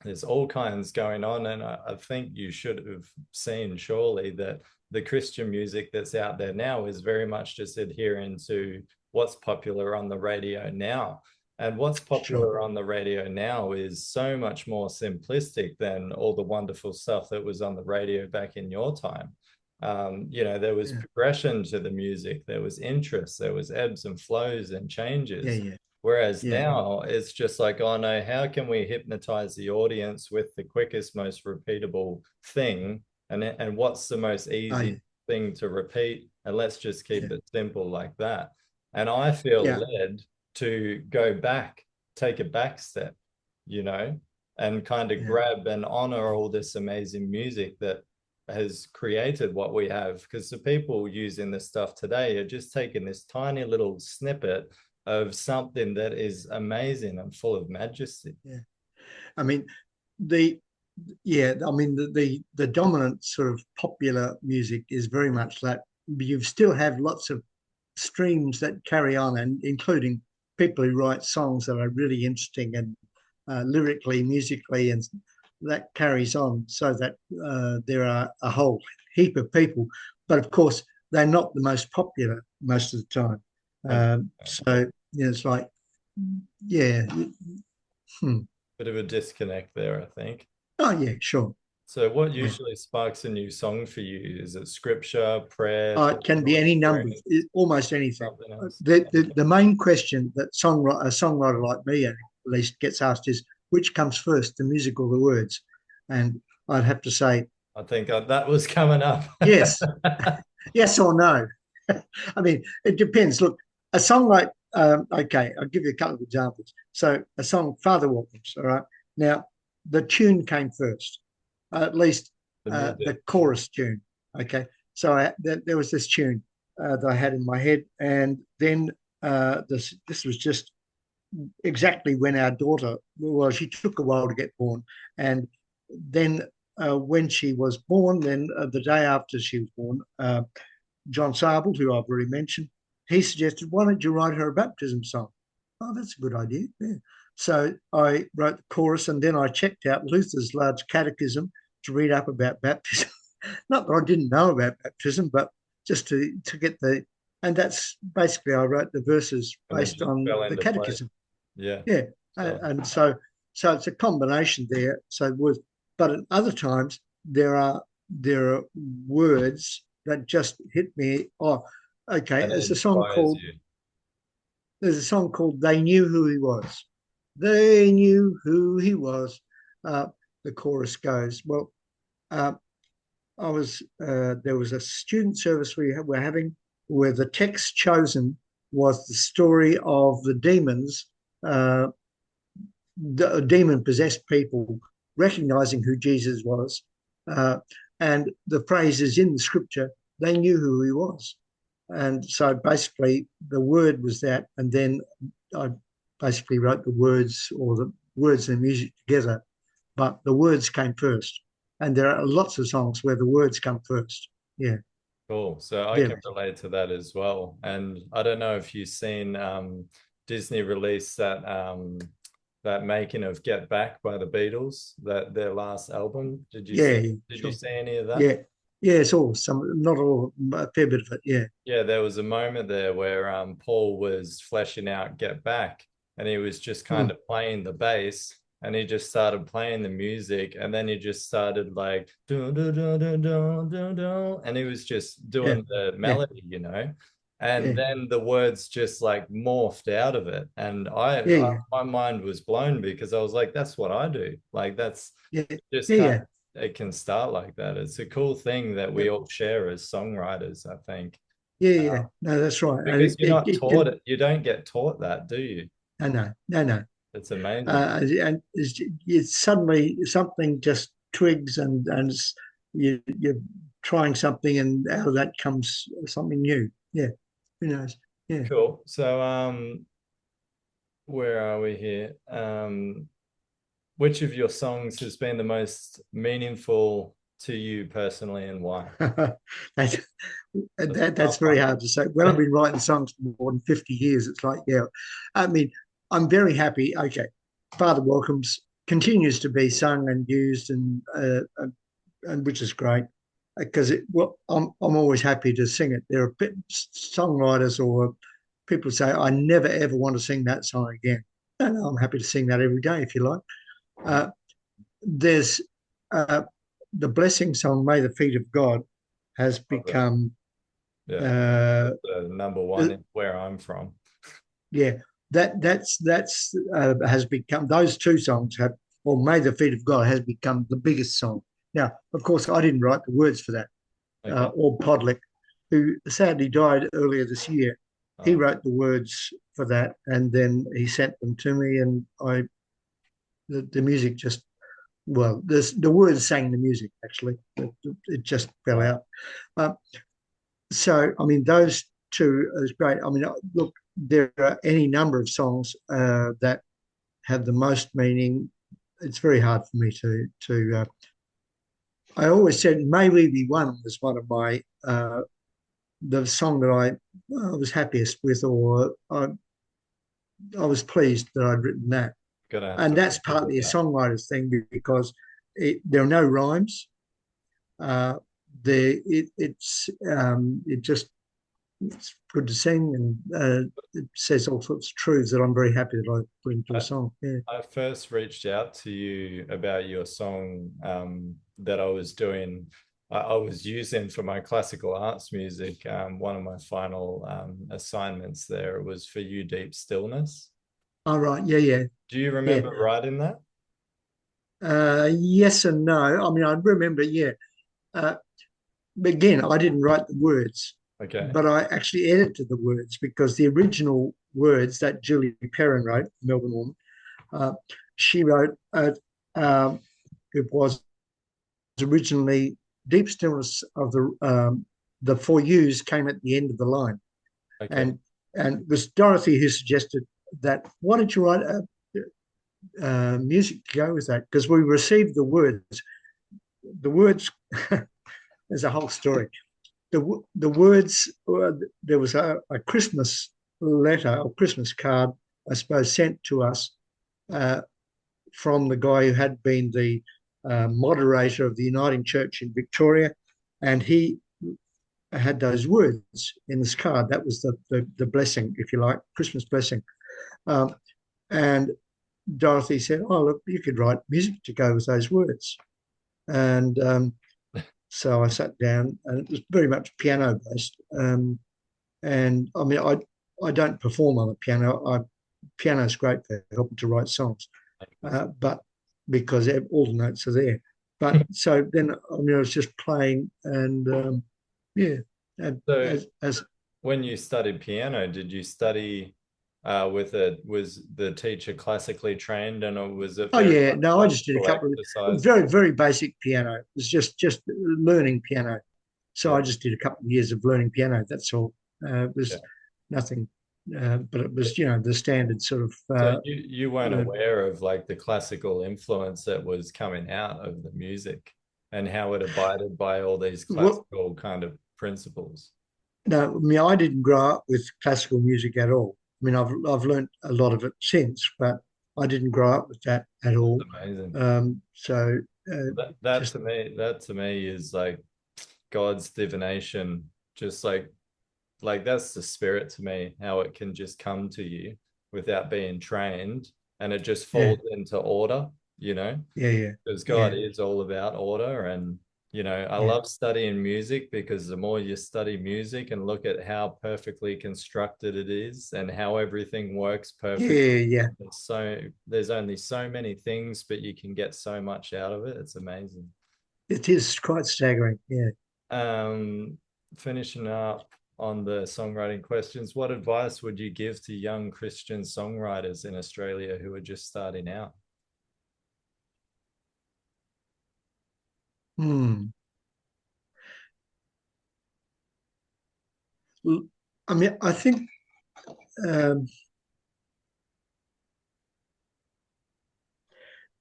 [SPEAKER 1] there's all kinds going on. And I think you should have seen surely that the Christian music that's out there now is very much just adhering to what's popular on the radio now. And what's
[SPEAKER 2] sure,
[SPEAKER 1] popular on the radio now is so much more simplistic than all the wonderful stuff that was on the radio back in your time. There was
[SPEAKER 2] yeah,
[SPEAKER 1] progression to the music, there was interest, there was ebbs and flows and
[SPEAKER 2] yeah,
[SPEAKER 1] changes.
[SPEAKER 2] yeah,
[SPEAKER 1] Whereas
[SPEAKER 2] yeah,
[SPEAKER 1] now it's just like, oh no, how can we hypnotize the audience with the quickest, most repeatable thing? And what's the most
[SPEAKER 2] oh
[SPEAKER 1] easy
[SPEAKER 2] yeah,
[SPEAKER 1] thing to repeat? And let's just
[SPEAKER 2] yeah,
[SPEAKER 1] keep it simple like that. And I feel
[SPEAKER 2] yeah,
[SPEAKER 1] led to go back, take a back step, you know, and kind of
[SPEAKER 2] yeah,
[SPEAKER 1] grab and honor all this amazing music that has created what we have. Because the people using this stuff today are just taking this tiny little snippet of something that is amazing and full of majesty.
[SPEAKER 2] yeah. I mean, the I mean the dominant sort of popular music is very much that. You still have lots of streams that carry on, and including people who write songs that are really interesting and lyrically, musically, and that carries on. So that there are a whole heap of people, but of course they're not the most popular most of the time.
[SPEAKER 1] 100%.
[SPEAKER 2] So it's like, yeah, hmm.
[SPEAKER 1] Bit of a disconnect there, I think.
[SPEAKER 2] Oh yeah, sure.
[SPEAKER 1] So what
[SPEAKER 2] Yeah.
[SPEAKER 1] usually sparks a new song for you? Is it scripture, prayer,
[SPEAKER 2] It can
[SPEAKER 1] personal
[SPEAKER 2] be any number,
[SPEAKER 1] experience,
[SPEAKER 2] almost anything.
[SPEAKER 1] something else?
[SPEAKER 2] The main question that a songwriter like me at least gets asked is, which comes first, the music or the words? And I'd have to say
[SPEAKER 1] I think that was coming up.
[SPEAKER 2] yes, yes or no. I mean, it depends. Look, a song like okay, I'll give you a couple of examples. So a song, Father Walters, all right. Now the tune came first, at least
[SPEAKER 1] The
[SPEAKER 2] the
[SPEAKER 1] music.
[SPEAKER 2] chorus tune. Okay, so there was this tune that I had in my head, and then this was just exactly when our daughter, well, she took a while to get born, and then when she was born, then the day after she was born, John Sable, who I've already mentioned, he suggested, why don't you write her a baptism song? Oh, that's a good idea. Yeah. So I wrote the chorus, and then I checked out Luther's large catechism to read up about baptism. Not that I didn't know about baptism, but just to get and that's basically I wrote the verses
[SPEAKER 1] And it
[SPEAKER 2] based
[SPEAKER 1] just
[SPEAKER 2] on
[SPEAKER 1] fell
[SPEAKER 2] the
[SPEAKER 1] into place.
[SPEAKER 2] catechism.
[SPEAKER 1] Yeah.
[SPEAKER 2] Yeah,
[SPEAKER 1] So
[SPEAKER 2] and so it's a combination there. So with, but at other times there are words that just hit me. Oh, okay.
[SPEAKER 1] and it inspires you.
[SPEAKER 2] There's a song called "They Knew Who He Was." They knew who he was. Uh, the chorus goes, well. Uh, there was a student service we were having where the text chosen was the story of the demons, uh, the demon possessed people recognizing who Jesus was. Uh, and the phrase is in the scripture, they knew who he was. And so basically the word was that. And then I basically wrote the words or the words and music together, but the words came first. And there are lots of songs where the words come first. Yeah,
[SPEAKER 1] Cool. So I can
[SPEAKER 2] very.
[SPEAKER 1] relate to that as well. And I don't know if you've seen Disney release that making of Get Back by the Beatles, that their last album.
[SPEAKER 2] Yeah, yeah,
[SPEAKER 1] Did you
[SPEAKER 2] sure.
[SPEAKER 1] see any of that?
[SPEAKER 2] Yeah, yeah, it's all some, not all, a fair bit of it. Yeah,
[SPEAKER 1] Yeah, there was a moment there where Paul was fleshing out Get Back and he was just kind
[SPEAKER 2] mm,
[SPEAKER 1] of playing the bass and he just started playing the music and then he just started like do do do do do do do and he was just
[SPEAKER 2] yeah,
[SPEAKER 1] doing the
[SPEAKER 2] yeah,
[SPEAKER 1] melody, you know. And
[SPEAKER 2] yeah,
[SPEAKER 1] then the words just like morphed out of it. And
[SPEAKER 2] yeah, yeah,
[SPEAKER 1] my mind was blown because I was like, that's what I do. Like that's
[SPEAKER 2] yeah,
[SPEAKER 1] just
[SPEAKER 2] yeah,
[SPEAKER 1] kind
[SPEAKER 2] yeah.
[SPEAKER 1] of, it can start like that. It's a cool thing that we
[SPEAKER 2] Yep.
[SPEAKER 1] all share as songwriters, I think.
[SPEAKER 2] Yeah, yeah. No, that's right. And
[SPEAKER 1] Because you're not taught it. You don't get taught that, do you?
[SPEAKER 2] no, no, no, no.
[SPEAKER 1] It's amazing.
[SPEAKER 2] And it's suddenly something just twigs and you're trying something and out of that comes something new. Yeah, who knows? Yeah.
[SPEAKER 1] Cool. So where are we here? Which of your songs has been the most meaningful to you personally and why?
[SPEAKER 2] that,
[SPEAKER 1] That's a
[SPEAKER 2] that's
[SPEAKER 1] tough
[SPEAKER 2] very
[SPEAKER 1] one.
[SPEAKER 2] hard to say. When I've been writing songs for more than 50 years, it's like, yeah, I mean, I'm very happy. Okay, Father Welcomes continues to be sung and used, and which is great because well, I'm always happy to sing it. There are songwriters or people say, I never ever want to sing that song again. And I'm happy to sing that every day if you like. Uh, there's uh, the blessing song, May the Feet of God, has
[SPEAKER 1] Love that.
[SPEAKER 2] become,
[SPEAKER 1] Yeah.
[SPEAKER 2] uh,
[SPEAKER 1] The number one is where I'm from.
[SPEAKER 2] yeah, that's has become, those two songs have, or May the Feet of God has become the biggest song. Now, of course, I didn't write the words for that.
[SPEAKER 1] Okay.
[SPEAKER 2] Or Podlick, who sadly died earlier this year. He
[SPEAKER 1] Oh,
[SPEAKER 2] wrote the words for that, and then he sent them to me, and the music just, well, the words sang the music actually. It just fell
[SPEAKER 1] wow.
[SPEAKER 2] out. Uh, so I mean, those two is great. I mean, look, there are any number of songs that have the most meaning. It's very hard for me to. I always said "May We Be One" was one of my the song that I was happiest with, or I was pleased that I'd written that.
[SPEAKER 1] Gonna have
[SPEAKER 2] And
[SPEAKER 1] to
[SPEAKER 2] that's
[SPEAKER 1] revisit
[SPEAKER 2] partly a
[SPEAKER 1] that.
[SPEAKER 2] songwriter's thing because there are no rhymes. Uh, it just, it's good to sing, and it says all sorts of truths that I'm very happy that I put into a
[SPEAKER 1] I,
[SPEAKER 2] song. Yeah.
[SPEAKER 1] I first reached out to you about your song that I was doing. I was using for my classical arts music. One of my final assignments there was for You Deep Stillness.
[SPEAKER 2] All right. Yeah. Yeah.
[SPEAKER 1] Do you
[SPEAKER 2] Yeah.
[SPEAKER 1] remember writing that?
[SPEAKER 2] Yes and no. I mean, I remember. Yeah. Uh, Again, I didn't write the words,
[SPEAKER 1] Okay.
[SPEAKER 2] but I actually edited the words because the original words that Julie Perrin wrote, Melbourne woman, uh, she wrote, it was originally "Deep Stillness of the four U's" came at the end of the line.
[SPEAKER 1] Okay.
[SPEAKER 2] And it was Dorothy who suggested that, why don't you write music to go with that? Because we received the words. The words, there's a whole story. The words, there was a Christmas letter or Christmas card, I suppose, sent to us uh, from the guy who had been the moderator of the Uniting Church in Victoria, and he had those words in this card. That was the blessing, if you like, Christmas blessing. Um, and Dorothy said, "Oh, look, you could write music to go with those words." And so I sat down, and it was very much piano based. And I mean, I don't perform on the piano. Piano is great for helping to write songs, but because all the notes are there. But so then, I mean, I was just playing, and yeah,
[SPEAKER 1] So
[SPEAKER 2] as
[SPEAKER 1] when you studied piano, did you study with it? Was the teacher classically trained and it was it
[SPEAKER 2] oh
[SPEAKER 1] very
[SPEAKER 2] yeah,
[SPEAKER 1] much
[SPEAKER 2] no, I just did a
[SPEAKER 1] classical
[SPEAKER 2] couple of
[SPEAKER 1] exercise?
[SPEAKER 2] very basic piano. It was just learning piano. So
[SPEAKER 1] Yeah,
[SPEAKER 2] I just did a couple of years of learning piano. That's all. It
[SPEAKER 1] yeah.
[SPEAKER 2] was nothing. but it was, the standard sort of,
[SPEAKER 1] So you weren't
[SPEAKER 2] uh,
[SPEAKER 1] aware of like the classical influence that was coming out of the music and how it abided by all these
[SPEAKER 2] what,
[SPEAKER 1] classical kind of principles.
[SPEAKER 2] no, I mean, I didn't grow up with classical music at all. I mean, I've learned a lot of it since, but I didn't grow up with that at
[SPEAKER 1] That's
[SPEAKER 2] all.
[SPEAKER 1] amazing.
[SPEAKER 2] So
[SPEAKER 1] That
[SPEAKER 2] just
[SPEAKER 1] to me, that to me is like God's divination, just like that's the spirit to me, how it can just come to you without being trained and it just
[SPEAKER 2] yeah,
[SPEAKER 1] falls into order, you know,
[SPEAKER 2] yeah, yeah,
[SPEAKER 1] because God
[SPEAKER 2] yeah,
[SPEAKER 1] is all about order. And, I
[SPEAKER 2] yeah,
[SPEAKER 1] love studying music because the more you study music and look at how perfectly constructed it is and how everything works
[SPEAKER 2] yeah,
[SPEAKER 1] perfectly.
[SPEAKER 2] yeah.
[SPEAKER 1] There's only so many things, but you can get so much out of it. It's amazing.
[SPEAKER 2] It is quite staggering. Yeah.
[SPEAKER 1] Um, Finishing up on the songwriting questions, what advice would you give to young Christian songwriters in Australia who are just starting out?
[SPEAKER 2] Hmm. I mean, I think um,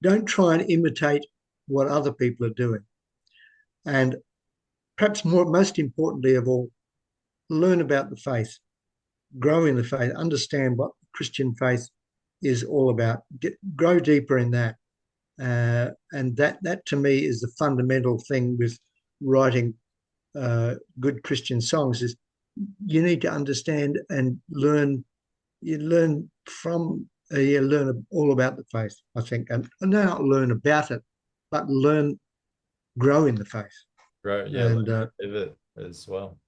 [SPEAKER 2] don't try and imitate what other people are doing, and perhaps most importantly of all, learn about the faith, grow in the faith, understand what Christian faith is all about, grow deeper in that. And that to me is the fundamental thing with writing good Christian songs is you need to understand and learn. You learn from you learn all about the faith, I think, and not learn about it, but grow in the faith.
[SPEAKER 1] Right, yeah,
[SPEAKER 2] And
[SPEAKER 1] learn to live it as well.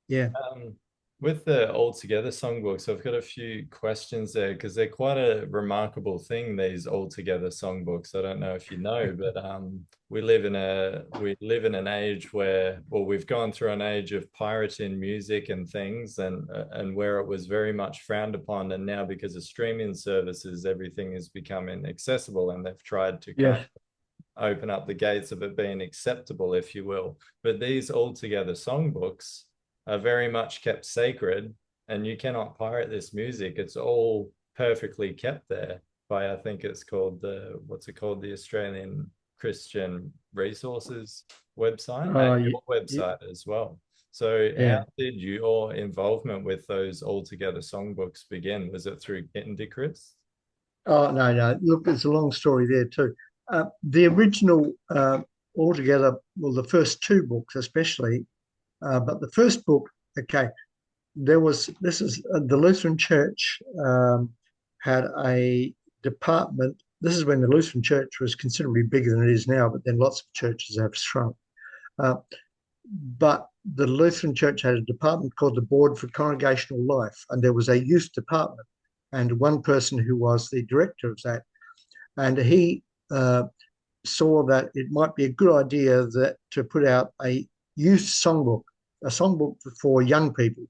[SPEAKER 2] yeah,
[SPEAKER 1] Um, with the All Together songbooks, I've got a few questions there because they're quite a remarkable thing, these All Together songbooks. I don't know if you know, but we live in an age where, well, we've gone through an age of pirating music and things, and where it was very much frowned upon, and now because of streaming services, everything is becoming accessible, and they've tried to kind
[SPEAKER 2] yes,
[SPEAKER 1] of open up the gates of it being acceptable, if you will. But these All Together songbooks are very much kept sacred, and you cannot pirate this music. It's all perfectly kept there by, I think it's called what's it called, the Australian Christian Resources website and
[SPEAKER 2] you,
[SPEAKER 1] your website as well. So how
[SPEAKER 2] yeah.
[SPEAKER 1] did your involvement with those All Together songbooks begin? Was it through Chris?
[SPEAKER 2] Oh no, no. Look, there's a long story there too. The original, altogether, well, the first two books especially, but the first book, okay, there was this is the Lutheran Church had a department. This is when the Lutheran Church was considerably bigger than it is now, but then lots of churches have shrunk. Uh, but the Lutheran Church had a department called the Board for Congregational Life, and there was a youth department, and one person who was the director of that, and he saw that it might be a good idea that to put out a youth songbook, a songbook for young people.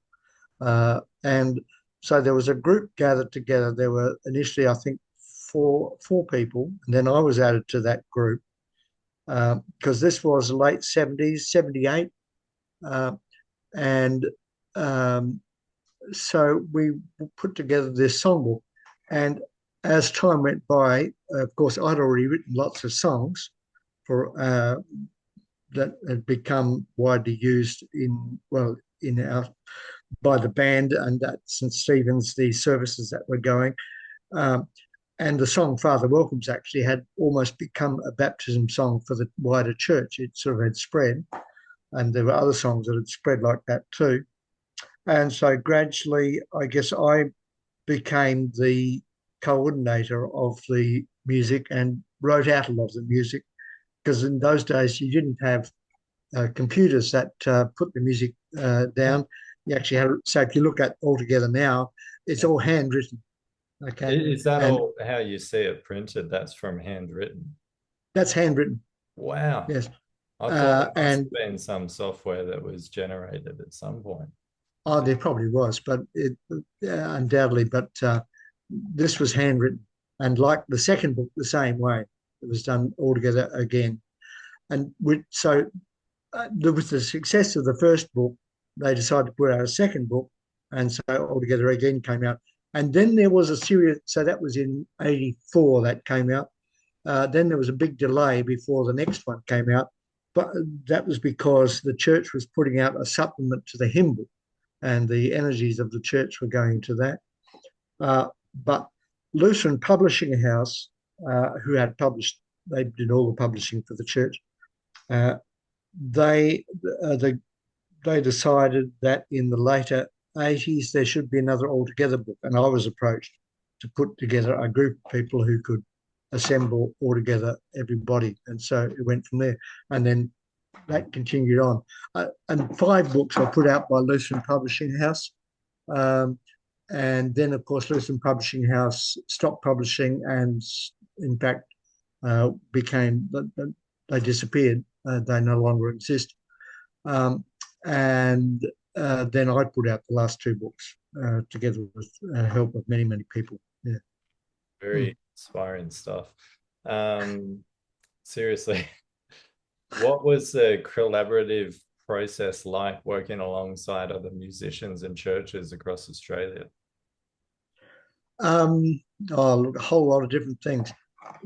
[SPEAKER 2] And so there was a group gathered together. There were initially, I think, four people, and then I was added to that group because this was late 70s, 78. Uh, and so we put together this songbook. And as time went by, of course, I'd already written lots of songs for that had become widely used in our by the band and at St Stephen's, the services that were going. Um, and the song Father Welcomes actually had almost become a baptism song for the wider church. It sort of had spread, and there were other songs that had spread like that too. And so gradually, I guess I became the coordinator of the music and wrote out a lot of the music because in those days you didn't have computers that put the music down. You actually had, so if you look at altogether now, it's
[SPEAKER 1] Yeah.
[SPEAKER 2] all handwritten. Okay.
[SPEAKER 1] Is that
[SPEAKER 2] And
[SPEAKER 1] all how you see it printed? That's from handwritten.
[SPEAKER 2] that's handwritten.
[SPEAKER 1] Wow.
[SPEAKER 2] Yes.
[SPEAKER 1] I thought there must
[SPEAKER 2] And
[SPEAKER 1] have been some software that was generated at some point.
[SPEAKER 2] oh, there probably was, but it undoubtedly, but this was handwritten. And like the second book, the same way. It was done altogether again. And so with the success of the first book, they decided to put out a second book, and so Altogether Again came out. And then there was a series, so that was in '84 that came out. Then there was a big delay before the next one came out, but that was because the church was putting out a supplement to the hymn book, and the energies of the church were going to that. But Lutheran Publishing House, who had published, they did all the publishing for the church. Uh, they the, they decided that in the later '80s there should be another Altogether book, and I was approached to put together a group of people who could assemble altogether everybody, and so it went from there, and then that continued on. And 5 books were put out by Lutheran Publishing House. And then, of course, Lutheran Publishing House stopped publishing and, in fact, became, they disappeared. They no longer exist. And then I put out the last 2 books together with help of many, many people. Yeah.
[SPEAKER 1] Very inspiring stuff. Seriously, what was the collaborative process like working alongside other musicians and churches across Australia?
[SPEAKER 2] Oh, look, a whole lot of different things.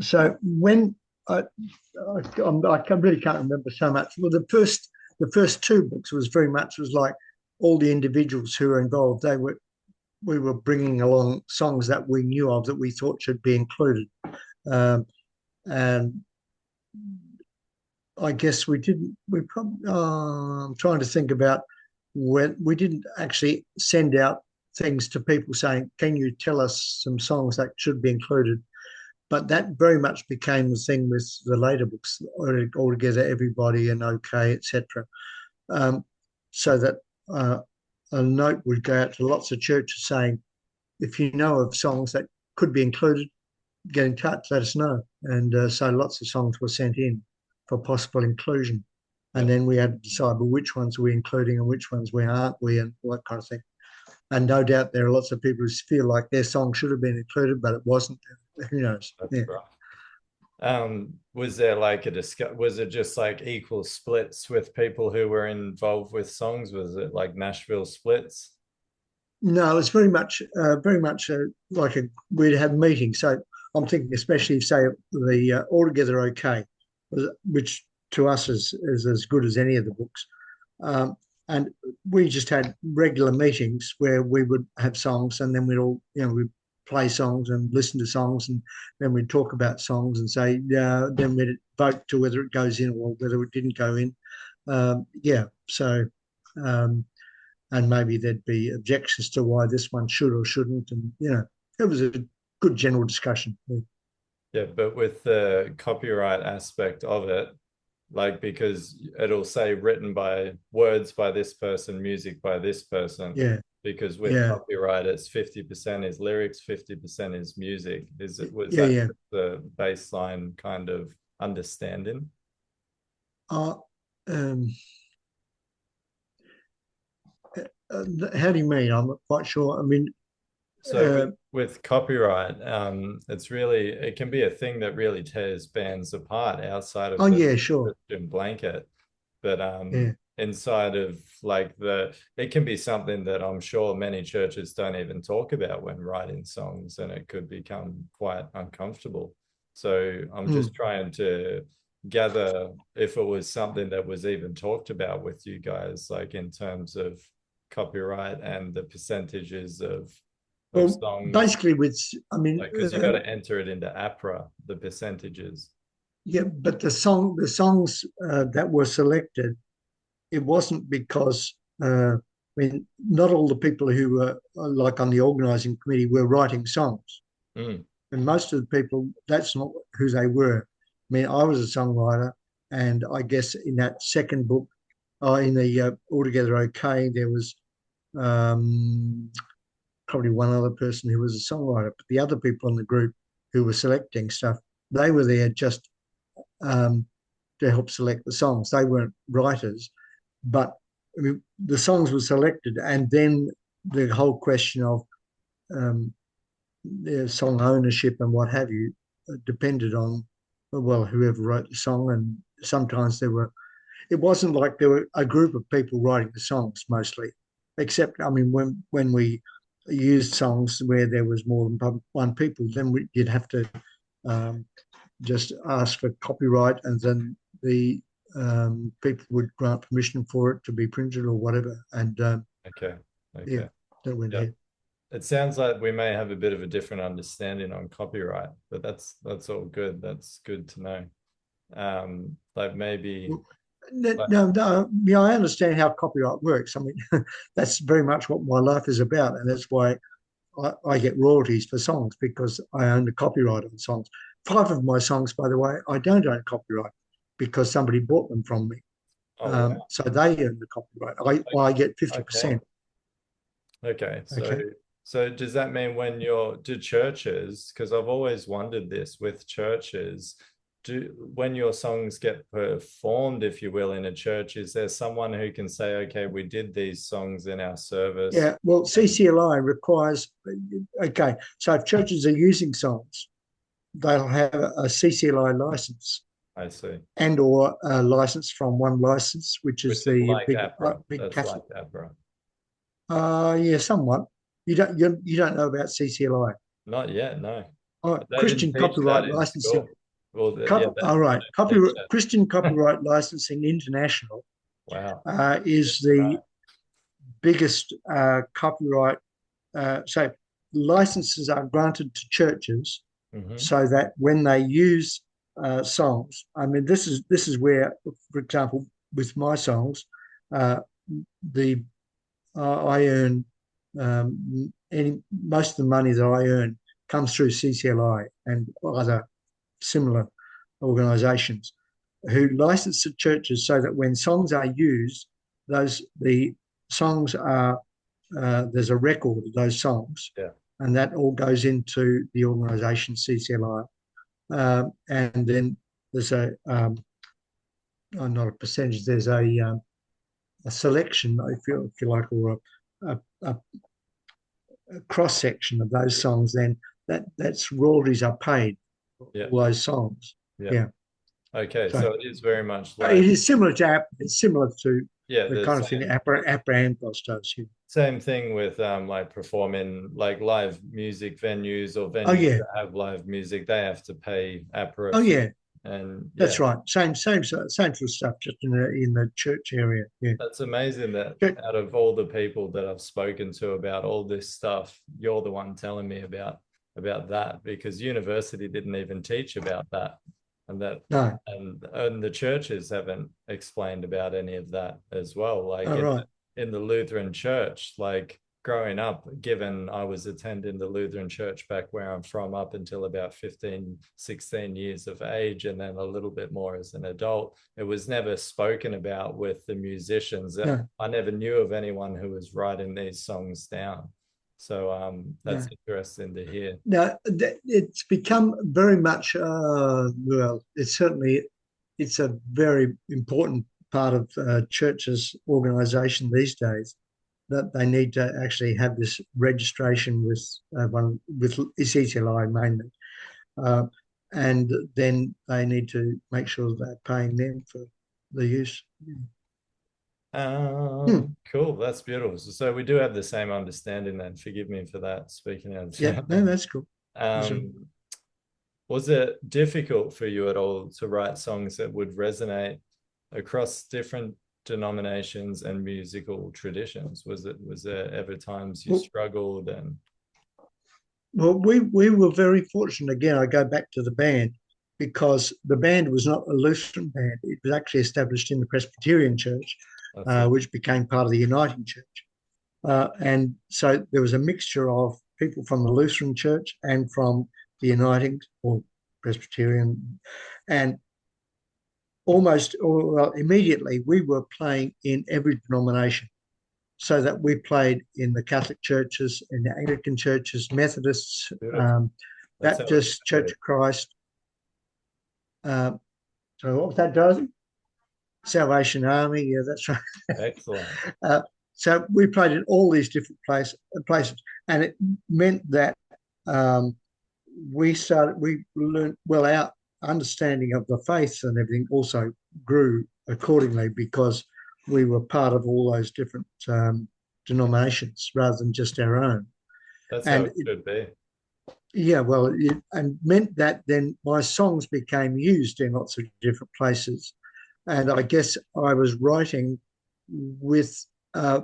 [SPEAKER 2] So when I really can't remember so much. Well, the first 2 books was very much was like all the individuals who were involved. We were bringing along songs that we knew of that we thought should be included, and I guess we didn't. We probably. I'm trying to think about when we didn't actually send out things to people saying, "Can you tell us some songs that should be included?" But that very much became the thing with the later books, Altogether Everybody and OK, etc. So that a note would go out to lots of churches saying, if you know of songs that could be included, get in touch, let us know. And so lots of songs were sent in for possible inclusion. And then we had to decide, well, which ones are we including and which ones we aren't we, and all that kind of thing. And no doubt there are lots of people who feel like their song should have been included, but it wasn't. Who knows?
[SPEAKER 1] That's
[SPEAKER 2] Yeah.
[SPEAKER 1] right. Was there like was it just like equal splits with people who were involved with songs? Was it like Nashville splits?
[SPEAKER 2] No, it's very much like we'd have meetings. So I'm thinking, especially say the Altogether OK, which to us is as good as any of the books. And we just had regular meetings where we would have songs, and then we'd all, we'd play songs and listen to songs, and then we'd talk about songs and say, then we'd vote to whether it goes in or whether it didn't go in. Yeah, so, and maybe there'd be objections to why this one should or shouldn't. And, it was a good general discussion.
[SPEAKER 1] Yeah, but with the copyright aspect of it, like because it'll say written by words by this person, music by this person.
[SPEAKER 2] Yeah.
[SPEAKER 1] Because with copyright, it's 50% is lyrics, 50% is music. Was that the baseline kind of understanding?
[SPEAKER 2] How do you mean? I'm not quite sure. I mean,
[SPEAKER 1] so with copyright, it can be a thing that really tears bands apart outside of the Christian blanket. But inside of like it can be something that I'm sure many churches don't even talk about when writing songs, and it could become quite uncomfortable. So I'm just trying to gather if it was something that was even talked about with you guys, like in terms of copyright and the percentages of songs.
[SPEAKER 2] Basically,
[SPEAKER 1] because you got to enter it into APRA, the percentages.
[SPEAKER 2] Yeah, but the songs that were selected, it wasn't because not all the people who were like on the organising committee were writing songs, and most of the people, that's not who they were. I mean, I was a songwriter, and I guess in that second book, in the Altogether OK, there was probably one other person who was a songwriter, but the other people in the group who were selecting stuff, they were there just to help select the songs. They weren't writers, but the songs were selected, and then the whole question of their song ownership and what have you depended on, well, whoever wrote the song. And sometimes it wasn't like there were a group of people writing the songs mostly. except, I mean, when we used songs where there was more than one people, then you'd have to um, just ask for copyright, and then the people would grant permission for it to be printed or whatever. And
[SPEAKER 1] Okay.
[SPEAKER 2] yeah,
[SPEAKER 1] Okay.
[SPEAKER 2] that went
[SPEAKER 1] Yeah.
[SPEAKER 2] ahead.
[SPEAKER 1] It sounds like we may have a bit of a different understanding on copyright, but that's all good. That's good to know. Like maybe
[SPEAKER 2] Well,
[SPEAKER 1] like
[SPEAKER 2] no, yeah, I understand how copyright works. I mean, that's very much what my life is about, and that's why I get royalties for songs, because I own the copyright on songs. 5 of my songs, by the way, I don't own copyright because somebody bought them from me.
[SPEAKER 1] oh wow.
[SPEAKER 2] So they own the copyright. I get
[SPEAKER 1] Okay.
[SPEAKER 2] 50%.
[SPEAKER 1] Okay. So
[SPEAKER 2] Okay.
[SPEAKER 1] so does that mean when you're do churches, because I've always wondered this with churches, do when your songs get performed, if you will, in a church, is there someone who can say, okay, we did these songs in our service?
[SPEAKER 2] Yeah. Well,
[SPEAKER 1] And
[SPEAKER 2] CCLI requires, okay. So if churches are using songs, they'll have a CCLI license
[SPEAKER 1] I see.
[SPEAKER 2] and or a license from one license, which is
[SPEAKER 1] Which is
[SPEAKER 2] the
[SPEAKER 1] like APRA.
[SPEAKER 2] big
[SPEAKER 1] That's
[SPEAKER 2] Catholic.
[SPEAKER 1] like APRA.
[SPEAKER 2] Yeah, somewhat. You don't know about CCLI.
[SPEAKER 1] Not yet, no.
[SPEAKER 2] Oh,
[SPEAKER 1] They didn't
[SPEAKER 2] Christian
[SPEAKER 1] teach that
[SPEAKER 2] Copyright
[SPEAKER 1] in
[SPEAKER 2] Licensing.
[SPEAKER 1] school. Well, yeah,
[SPEAKER 2] All right,
[SPEAKER 1] they don't teach
[SPEAKER 2] Christian Copyright Licensing International
[SPEAKER 1] Wow.
[SPEAKER 2] is the biggest copyright. So licenses are granted to churches
[SPEAKER 1] Mm-hmm.
[SPEAKER 2] so that when they use songs, I mean, this is where, for example, with my songs, uh, the I earn most of the money that I earn comes through CCLI and other similar organisations who license to churches so that when songs are used, the songs are there's a record of those songs,
[SPEAKER 1] Yeah.
[SPEAKER 2] and that all goes into the organisation CCLI, and then there's not a percentage, there's a selection, if you like, or a cross section of those songs. Then that's royalties are paid for
[SPEAKER 1] Yeah.
[SPEAKER 2] all those songs.
[SPEAKER 1] Yeah.
[SPEAKER 2] Yeah.
[SPEAKER 1] Okay.
[SPEAKER 2] So
[SPEAKER 1] So it is very much like,
[SPEAKER 2] it is similar to it's similar to
[SPEAKER 1] yeah,
[SPEAKER 2] the
[SPEAKER 1] the
[SPEAKER 2] kind of thing Apra Ampos does. Yeah.
[SPEAKER 1] same thing with like performing like live music venues or
[SPEAKER 2] Oh
[SPEAKER 1] venues
[SPEAKER 2] yeah.
[SPEAKER 1] that have live music, they have to pay APRA
[SPEAKER 2] Oh
[SPEAKER 1] fee.
[SPEAKER 2] yeah.
[SPEAKER 1] And yeah,
[SPEAKER 2] That's right. Same sort of stuff, just in the church area. Yeah.
[SPEAKER 1] that's amazing that
[SPEAKER 2] Church,
[SPEAKER 1] out of all the people that I've spoken to about all this stuff, you're the one telling me about that because university didn't even teach about that. And that
[SPEAKER 2] no.
[SPEAKER 1] and the churches haven't explained about any of that as well. Like
[SPEAKER 2] Oh right.
[SPEAKER 1] in the Lutheran church, like growing up, given I was attending the Lutheran church back where I'm from up until about 15, 16 years of age, and then a little bit more as an adult, it was never spoken about with the musicians.
[SPEAKER 2] No.
[SPEAKER 1] I never knew of anyone who was writing these songs down. So that's
[SPEAKER 2] No.
[SPEAKER 1] interesting to hear.
[SPEAKER 2] Now it's become very much well. It's a very important part of churches' organisation these days, that they need to actually have this registration with ECCLI mainly, uh, and then they need to make sure they're paying them for the use. Hmm.
[SPEAKER 1] Cool. That's beautiful. So we do have the same understanding then. Forgive me for that, speaking out of
[SPEAKER 2] Yeah, no,
[SPEAKER 1] turn.
[SPEAKER 2] that's cool. So,
[SPEAKER 1] Um, was it difficult for you at all to write songs that would resonate across different denominations and musical traditions? Was there ever times you
[SPEAKER 2] well,
[SPEAKER 1] struggled and
[SPEAKER 2] we were very fortunate. Again, I go back to the band, because the band was not a Lutheran band. It was actually established in the Presbyterian Church,
[SPEAKER 1] I see.
[SPEAKER 2] which became part of the Uniting Church. And so there was a mixture of people from the Lutheran Church and from the Uniting or Presbyterian. And almost, well, immediately, we were playing in every denomination. So that we played in the Catholic churches, in the Anglican churches, Methodists,
[SPEAKER 1] Beautiful. That's how it
[SPEAKER 2] Baptist,
[SPEAKER 1] should
[SPEAKER 2] Church of Christ. Uh, so what was that, Dorothy? Salvation Army. Yeah, that's right.
[SPEAKER 1] be. Excellent.
[SPEAKER 2] Uh, so we played in all these different places, and it meant that um, we learned well. Our understanding of the faith and everything also grew accordingly, because we were part of all those different denominations rather than just our own.
[SPEAKER 1] That's how
[SPEAKER 2] And
[SPEAKER 1] it should be.
[SPEAKER 2] yeah, well, and meant that then my songs became used in lots of different places. And I guess I was writing with a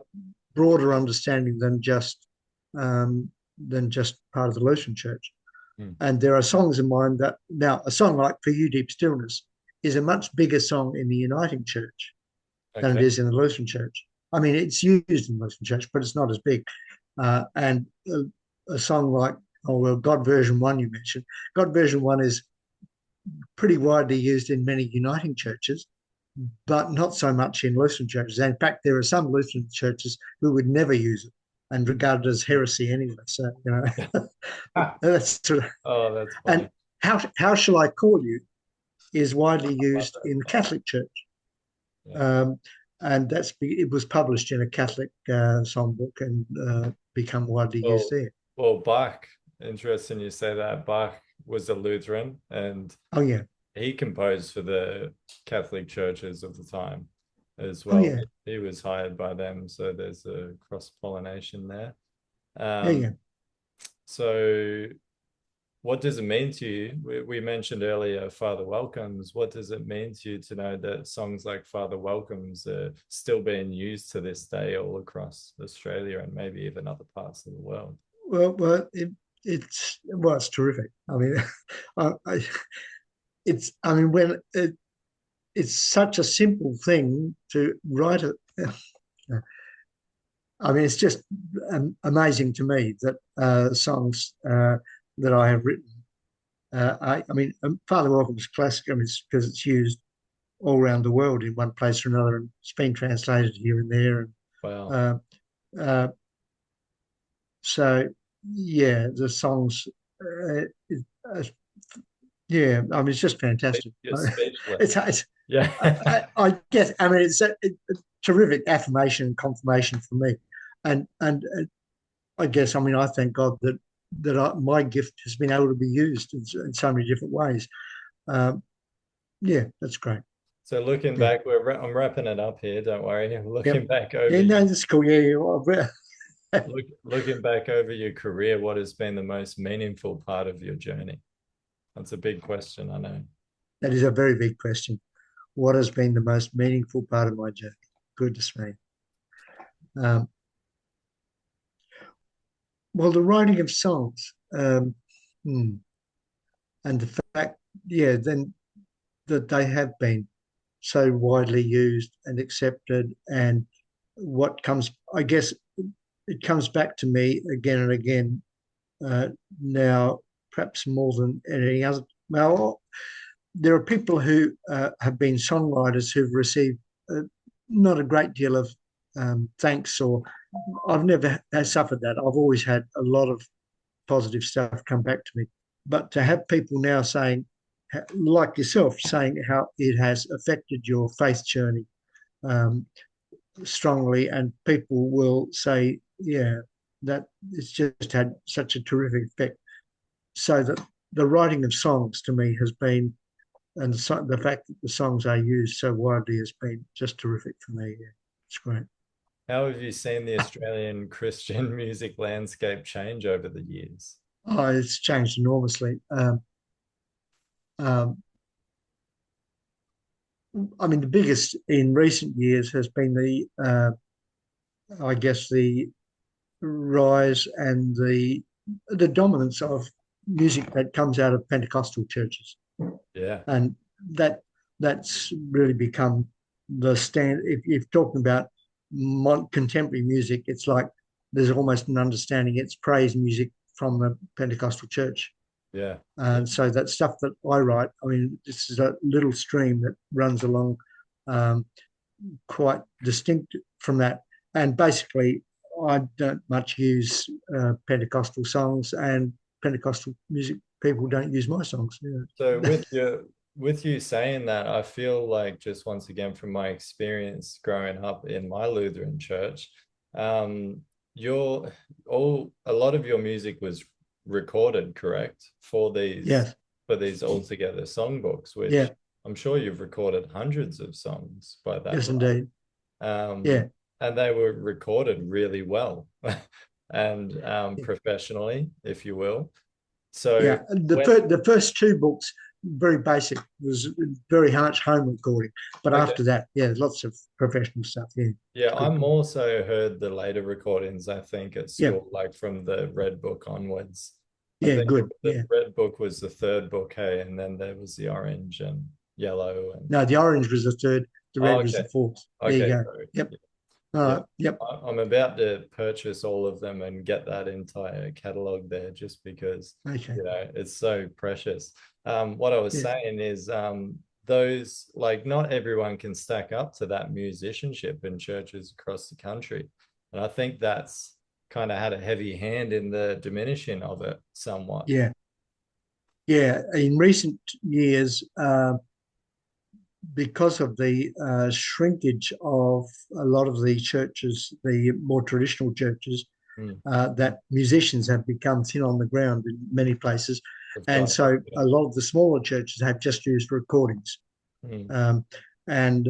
[SPEAKER 2] broader understanding than just part of the Lutheran Church.
[SPEAKER 1] Hmm.
[SPEAKER 2] And there are songs in mine that now a song like "For You Deep Stillness" is a much bigger song in the Uniting Church than it
[SPEAKER 1] Okay.
[SPEAKER 2] is in the Lutheran Church. I mean, it's used in the Lutheran Church, but it's not as big. And a song like, oh, well, God Version 1 you mentioned. God Version 1 is pretty widely used in many Uniting churches, but not so much in Lutheran churches. And in fact, there are some Lutheran churches who would never use it and regard it as heresy anyway. So, that's sort of,
[SPEAKER 1] Oh, that's
[SPEAKER 2] and
[SPEAKER 1] funny.
[SPEAKER 2] how shall I call you is widely
[SPEAKER 1] I love
[SPEAKER 2] used
[SPEAKER 1] that
[SPEAKER 2] in the
[SPEAKER 1] song.
[SPEAKER 2] Catholic Church.
[SPEAKER 1] Yeah.
[SPEAKER 2] Um, and it was published in a Catholic songbook and become widely used
[SPEAKER 1] Well,
[SPEAKER 2] there.
[SPEAKER 1] well, Bach, interesting you say that. Bach was a Lutheran and
[SPEAKER 2] Oh yeah,
[SPEAKER 1] he composed for the Catholic churches of the time as
[SPEAKER 2] oh
[SPEAKER 1] well.
[SPEAKER 2] yeah,
[SPEAKER 1] He was hired by them, so there's a cross-pollination there.
[SPEAKER 2] yeah,
[SPEAKER 1] Um,
[SPEAKER 2] yeah.
[SPEAKER 1] so what does it mean to you? We mentioned earlier Father Welcomes. What does it mean to you to know that songs like Father Welcomes are still being used to this day all across Australia and maybe even other parts of the world?
[SPEAKER 2] It's terrific. I mean, I it's I mean when it's such a simple thing to write it. I mean, it's just amazing to me that songs that I have written. I mean, Father Welcome's classic. I mean, because it's used all around the world in one place or another, and it's been translated here and there. And
[SPEAKER 1] Wow.
[SPEAKER 2] uh, uh, so, yeah, the songs. Uh, yeah, I mean, it's just fantastic.
[SPEAKER 1] You're speechless.
[SPEAKER 2] It's
[SPEAKER 1] Yeah.
[SPEAKER 2] I guess. I mean, it's a terrific affirmation and confirmation for me, and I guess. I mean, I thank God that my gift has been able to be used in so many different ways. Um, yeah, that's great.
[SPEAKER 1] So looking
[SPEAKER 2] Yeah,
[SPEAKER 1] back, I'm wrapping it up here. Don't worry.
[SPEAKER 2] yep.
[SPEAKER 1] Looking back
[SPEAKER 2] Yeah,
[SPEAKER 1] over
[SPEAKER 2] no, that's cool. Yeah, yeah.
[SPEAKER 1] looking back over your career, what has been the most meaningful part of your journey? That's a big question, I know.
[SPEAKER 2] That is a very big question. What has been the most meaningful part of my journey? Goodness me. Um, well, the writing of songs, hmm, and the fact, yeah, then that they have been so widely used and accepted, and what comes, I guess, it comes back to me again and again uh, now, perhaps more than any other. Well, there are people who have been songwriters who've received uh, not a great deal of thanks, or I've never suffered that. I've always had a lot of positive stuff come back to me. But to have people now saying, like yourself, saying how it has affected your faith journey um, strongly, and people will say, yeah, that it's just had such a terrific effect. So that the writing of songs to me has been, and the fact that the songs are used so widely has been just terrific for me. Yeah, it's great.
[SPEAKER 1] How have you seen the Australian Christian music landscape change over the years?
[SPEAKER 2] Oh, it's changed enormously. Um, I mean, the biggest in recent years has been I guess, the rise and the dominance of music that comes out of Pentecostal churches,
[SPEAKER 1] Yeah.
[SPEAKER 2] and that that's really become the stand. If you're talking about contemporary music, it's like there's almost an understanding it's praise music from the Pentecostal church.
[SPEAKER 1] Yeah. Yeah.
[SPEAKER 2] And so that stuff that I write, I mean, this is a little stream that runs along um, quite distinct from that. And basically, I don't much use Pentecostal songs, and Pentecostal music people don't use my songs.
[SPEAKER 1] So
[SPEAKER 2] Yeah.
[SPEAKER 1] with you saying that, I feel like just once again from my experience growing up in my Lutheran church, um, your all a lot of your music was recorded, correct?
[SPEAKER 2] Yes.
[SPEAKER 1] For these altogether songbooks, which
[SPEAKER 2] Yeah.
[SPEAKER 1] I'm sure you've recorded hundreds of songs by that,
[SPEAKER 2] Yes,
[SPEAKER 1] right?
[SPEAKER 2] indeed.
[SPEAKER 1] Um,
[SPEAKER 2] Yeah.
[SPEAKER 1] and they were recorded really well and
[SPEAKER 2] Yeah.
[SPEAKER 1] professionally, if you will. So
[SPEAKER 2] Yeah, the
[SPEAKER 1] when
[SPEAKER 2] the first two books very basic, was very much home recording, but
[SPEAKER 1] okay,
[SPEAKER 2] after that, yeah, lots of professional stuff. Yeah,
[SPEAKER 1] yeah,
[SPEAKER 2] it's good.
[SPEAKER 1] I'm also heard the later recordings, I think, at
[SPEAKER 2] Yeah,
[SPEAKER 1] school, like from the Red Book onwards. I
[SPEAKER 2] yeah,
[SPEAKER 1] think
[SPEAKER 2] good.
[SPEAKER 1] the
[SPEAKER 2] Yeah,
[SPEAKER 1] Red Book was the third book, hey, and then there was the orange and yellow and
[SPEAKER 2] no, the orange was the third, the
[SPEAKER 1] oh,
[SPEAKER 2] red was the
[SPEAKER 1] okay.
[SPEAKER 2] fourth. There you
[SPEAKER 1] Okay,
[SPEAKER 2] go.
[SPEAKER 1] sorry.
[SPEAKER 2] Yep.
[SPEAKER 1] Yeah.
[SPEAKER 2] All
[SPEAKER 1] Yeah.
[SPEAKER 2] right. Yep.
[SPEAKER 1] I'm about to purchase all of them and get that entire catalog there just because,
[SPEAKER 2] Okay.
[SPEAKER 1] it's so precious. What I was
[SPEAKER 2] Yeah.
[SPEAKER 1] saying is those, like, not everyone can stack up to that musicianship in churches across the country. And I think that's kind of had a heavy hand in the diminishing of it somewhat.
[SPEAKER 2] Yeah. Yeah. In recent years, because of the shrinkage of a lot of the churches, the more traditional churches,
[SPEAKER 1] Mm,
[SPEAKER 2] that musicians have become thin on the ground in many places.
[SPEAKER 1] of
[SPEAKER 2] And
[SPEAKER 1] course.
[SPEAKER 2] so
[SPEAKER 1] Yeah.
[SPEAKER 2] a lot of the smaller churches have just used recordings.
[SPEAKER 1] Mm.
[SPEAKER 2] Um, and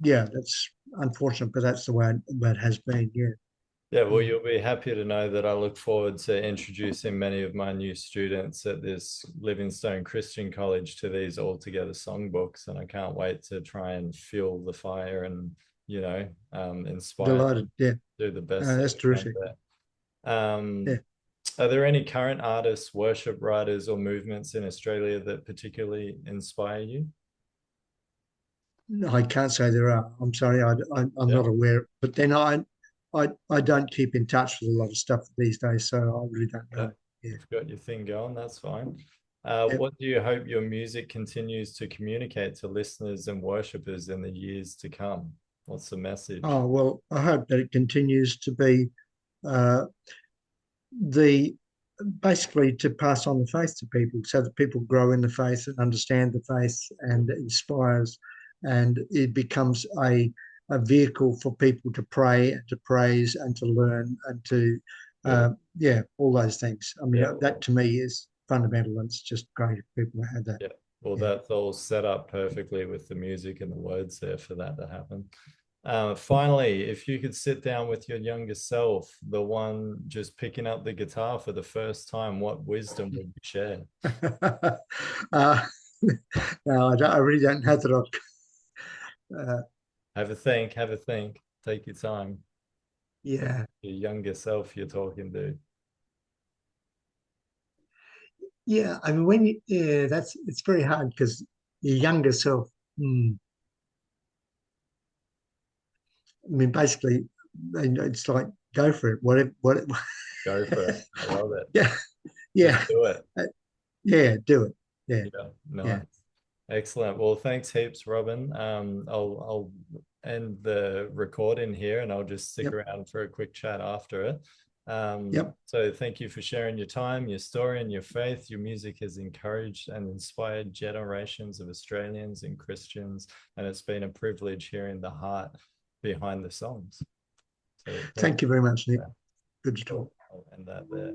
[SPEAKER 2] yeah, that's unfortunate, but that's the way it has been. Yeah.
[SPEAKER 1] Yeah, well,
[SPEAKER 2] Mm.
[SPEAKER 1] you'll be happy to know that I look forward to introducing many of my new students at this Livingstone Christian College to these altogether songbooks, and I can't wait to try and fuel the fire and inspire them
[SPEAKER 2] Delighted. Yeah.
[SPEAKER 1] to do the best that
[SPEAKER 2] That's
[SPEAKER 1] we can
[SPEAKER 2] terrific.
[SPEAKER 1] there.
[SPEAKER 2] Yeah.
[SPEAKER 1] Are there any current artists, worship writers, or movements in Australia that particularly inspire you?
[SPEAKER 2] No, I can't say there are. I'm sorry, I'm
[SPEAKER 1] Yeah,
[SPEAKER 2] not aware. But then I don't keep in touch with a lot of stuff these days, so I really don't
[SPEAKER 1] yeah.
[SPEAKER 2] know. Yeah.
[SPEAKER 1] You've got your thing going, that's fine.
[SPEAKER 2] Yep.
[SPEAKER 1] What do you hope your music continues to communicate to listeners and worshippers in the years to come? What's the message?
[SPEAKER 2] Oh well, I hope that it continues to be uh, the basically to pass on the faith to people, so that people grow in the faith and understand the faith, and it inspires, and it becomes a vehicle for people to pray and to praise and to learn and to
[SPEAKER 1] Good.
[SPEAKER 2] yeah, all those things. I mean,
[SPEAKER 1] Yeah,
[SPEAKER 2] that to me is fundamental, and it's just great if people have that.
[SPEAKER 1] yeah. Well,
[SPEAKER 2] Yeah.
[SPEAKER 1] that's all set up perfectly with the music and the words there for that to happen. Finally, if you could sit down with your younger self, the one just picking up the guitar for the first time, what wisdom would you share?
[SPEAKER 2] uh, no, I really don't know that uh,
[SPEAKER 1] Have a think, have a think. Take your time.
[SPEAKER 2] yeah.
[SPEAKER 1] Your younger self you're talking to.
[SPEAKER 2] Yeah, I mean, yeah, it's very hard because your younger self. I mean, basically, it's like go for it. Whatever.
[SPEAKER 1] Go for it. I love it.
[SPEAKER 2] Yeah,
[SPEAKER 1] Just
[SPEAKER 2] yeah,
[SPEAKER 1] do it.
[SPEAKER 2] Uh, yeah. Do it. Yeah,
[SPEAKER 1] Yeah,
[SPEAKER 2] yeah.
[SPEAKER 1] nice. Excellent. Well, thanks heaps, Robin. I'll end the recording here and I'll just stick
[SPEAKER 2] Yep,
[SPEAKER 1] around for a quick chat after it.
[SPEAKER 2] yep.
[SPEAKER 1] So thank you for sharing your time, your story, and your faith. Your music has encouraged and inspired generations of Australians and Christians, and it's been a privilege hearing the heart behind the songs. So thank
[SPEAKER 2] Thank you very much, Nick.
[SPEAKER 1] you.
[SPEAKER 2] Good to talk.
[SPEAKER 1] Cool. I'll end that there.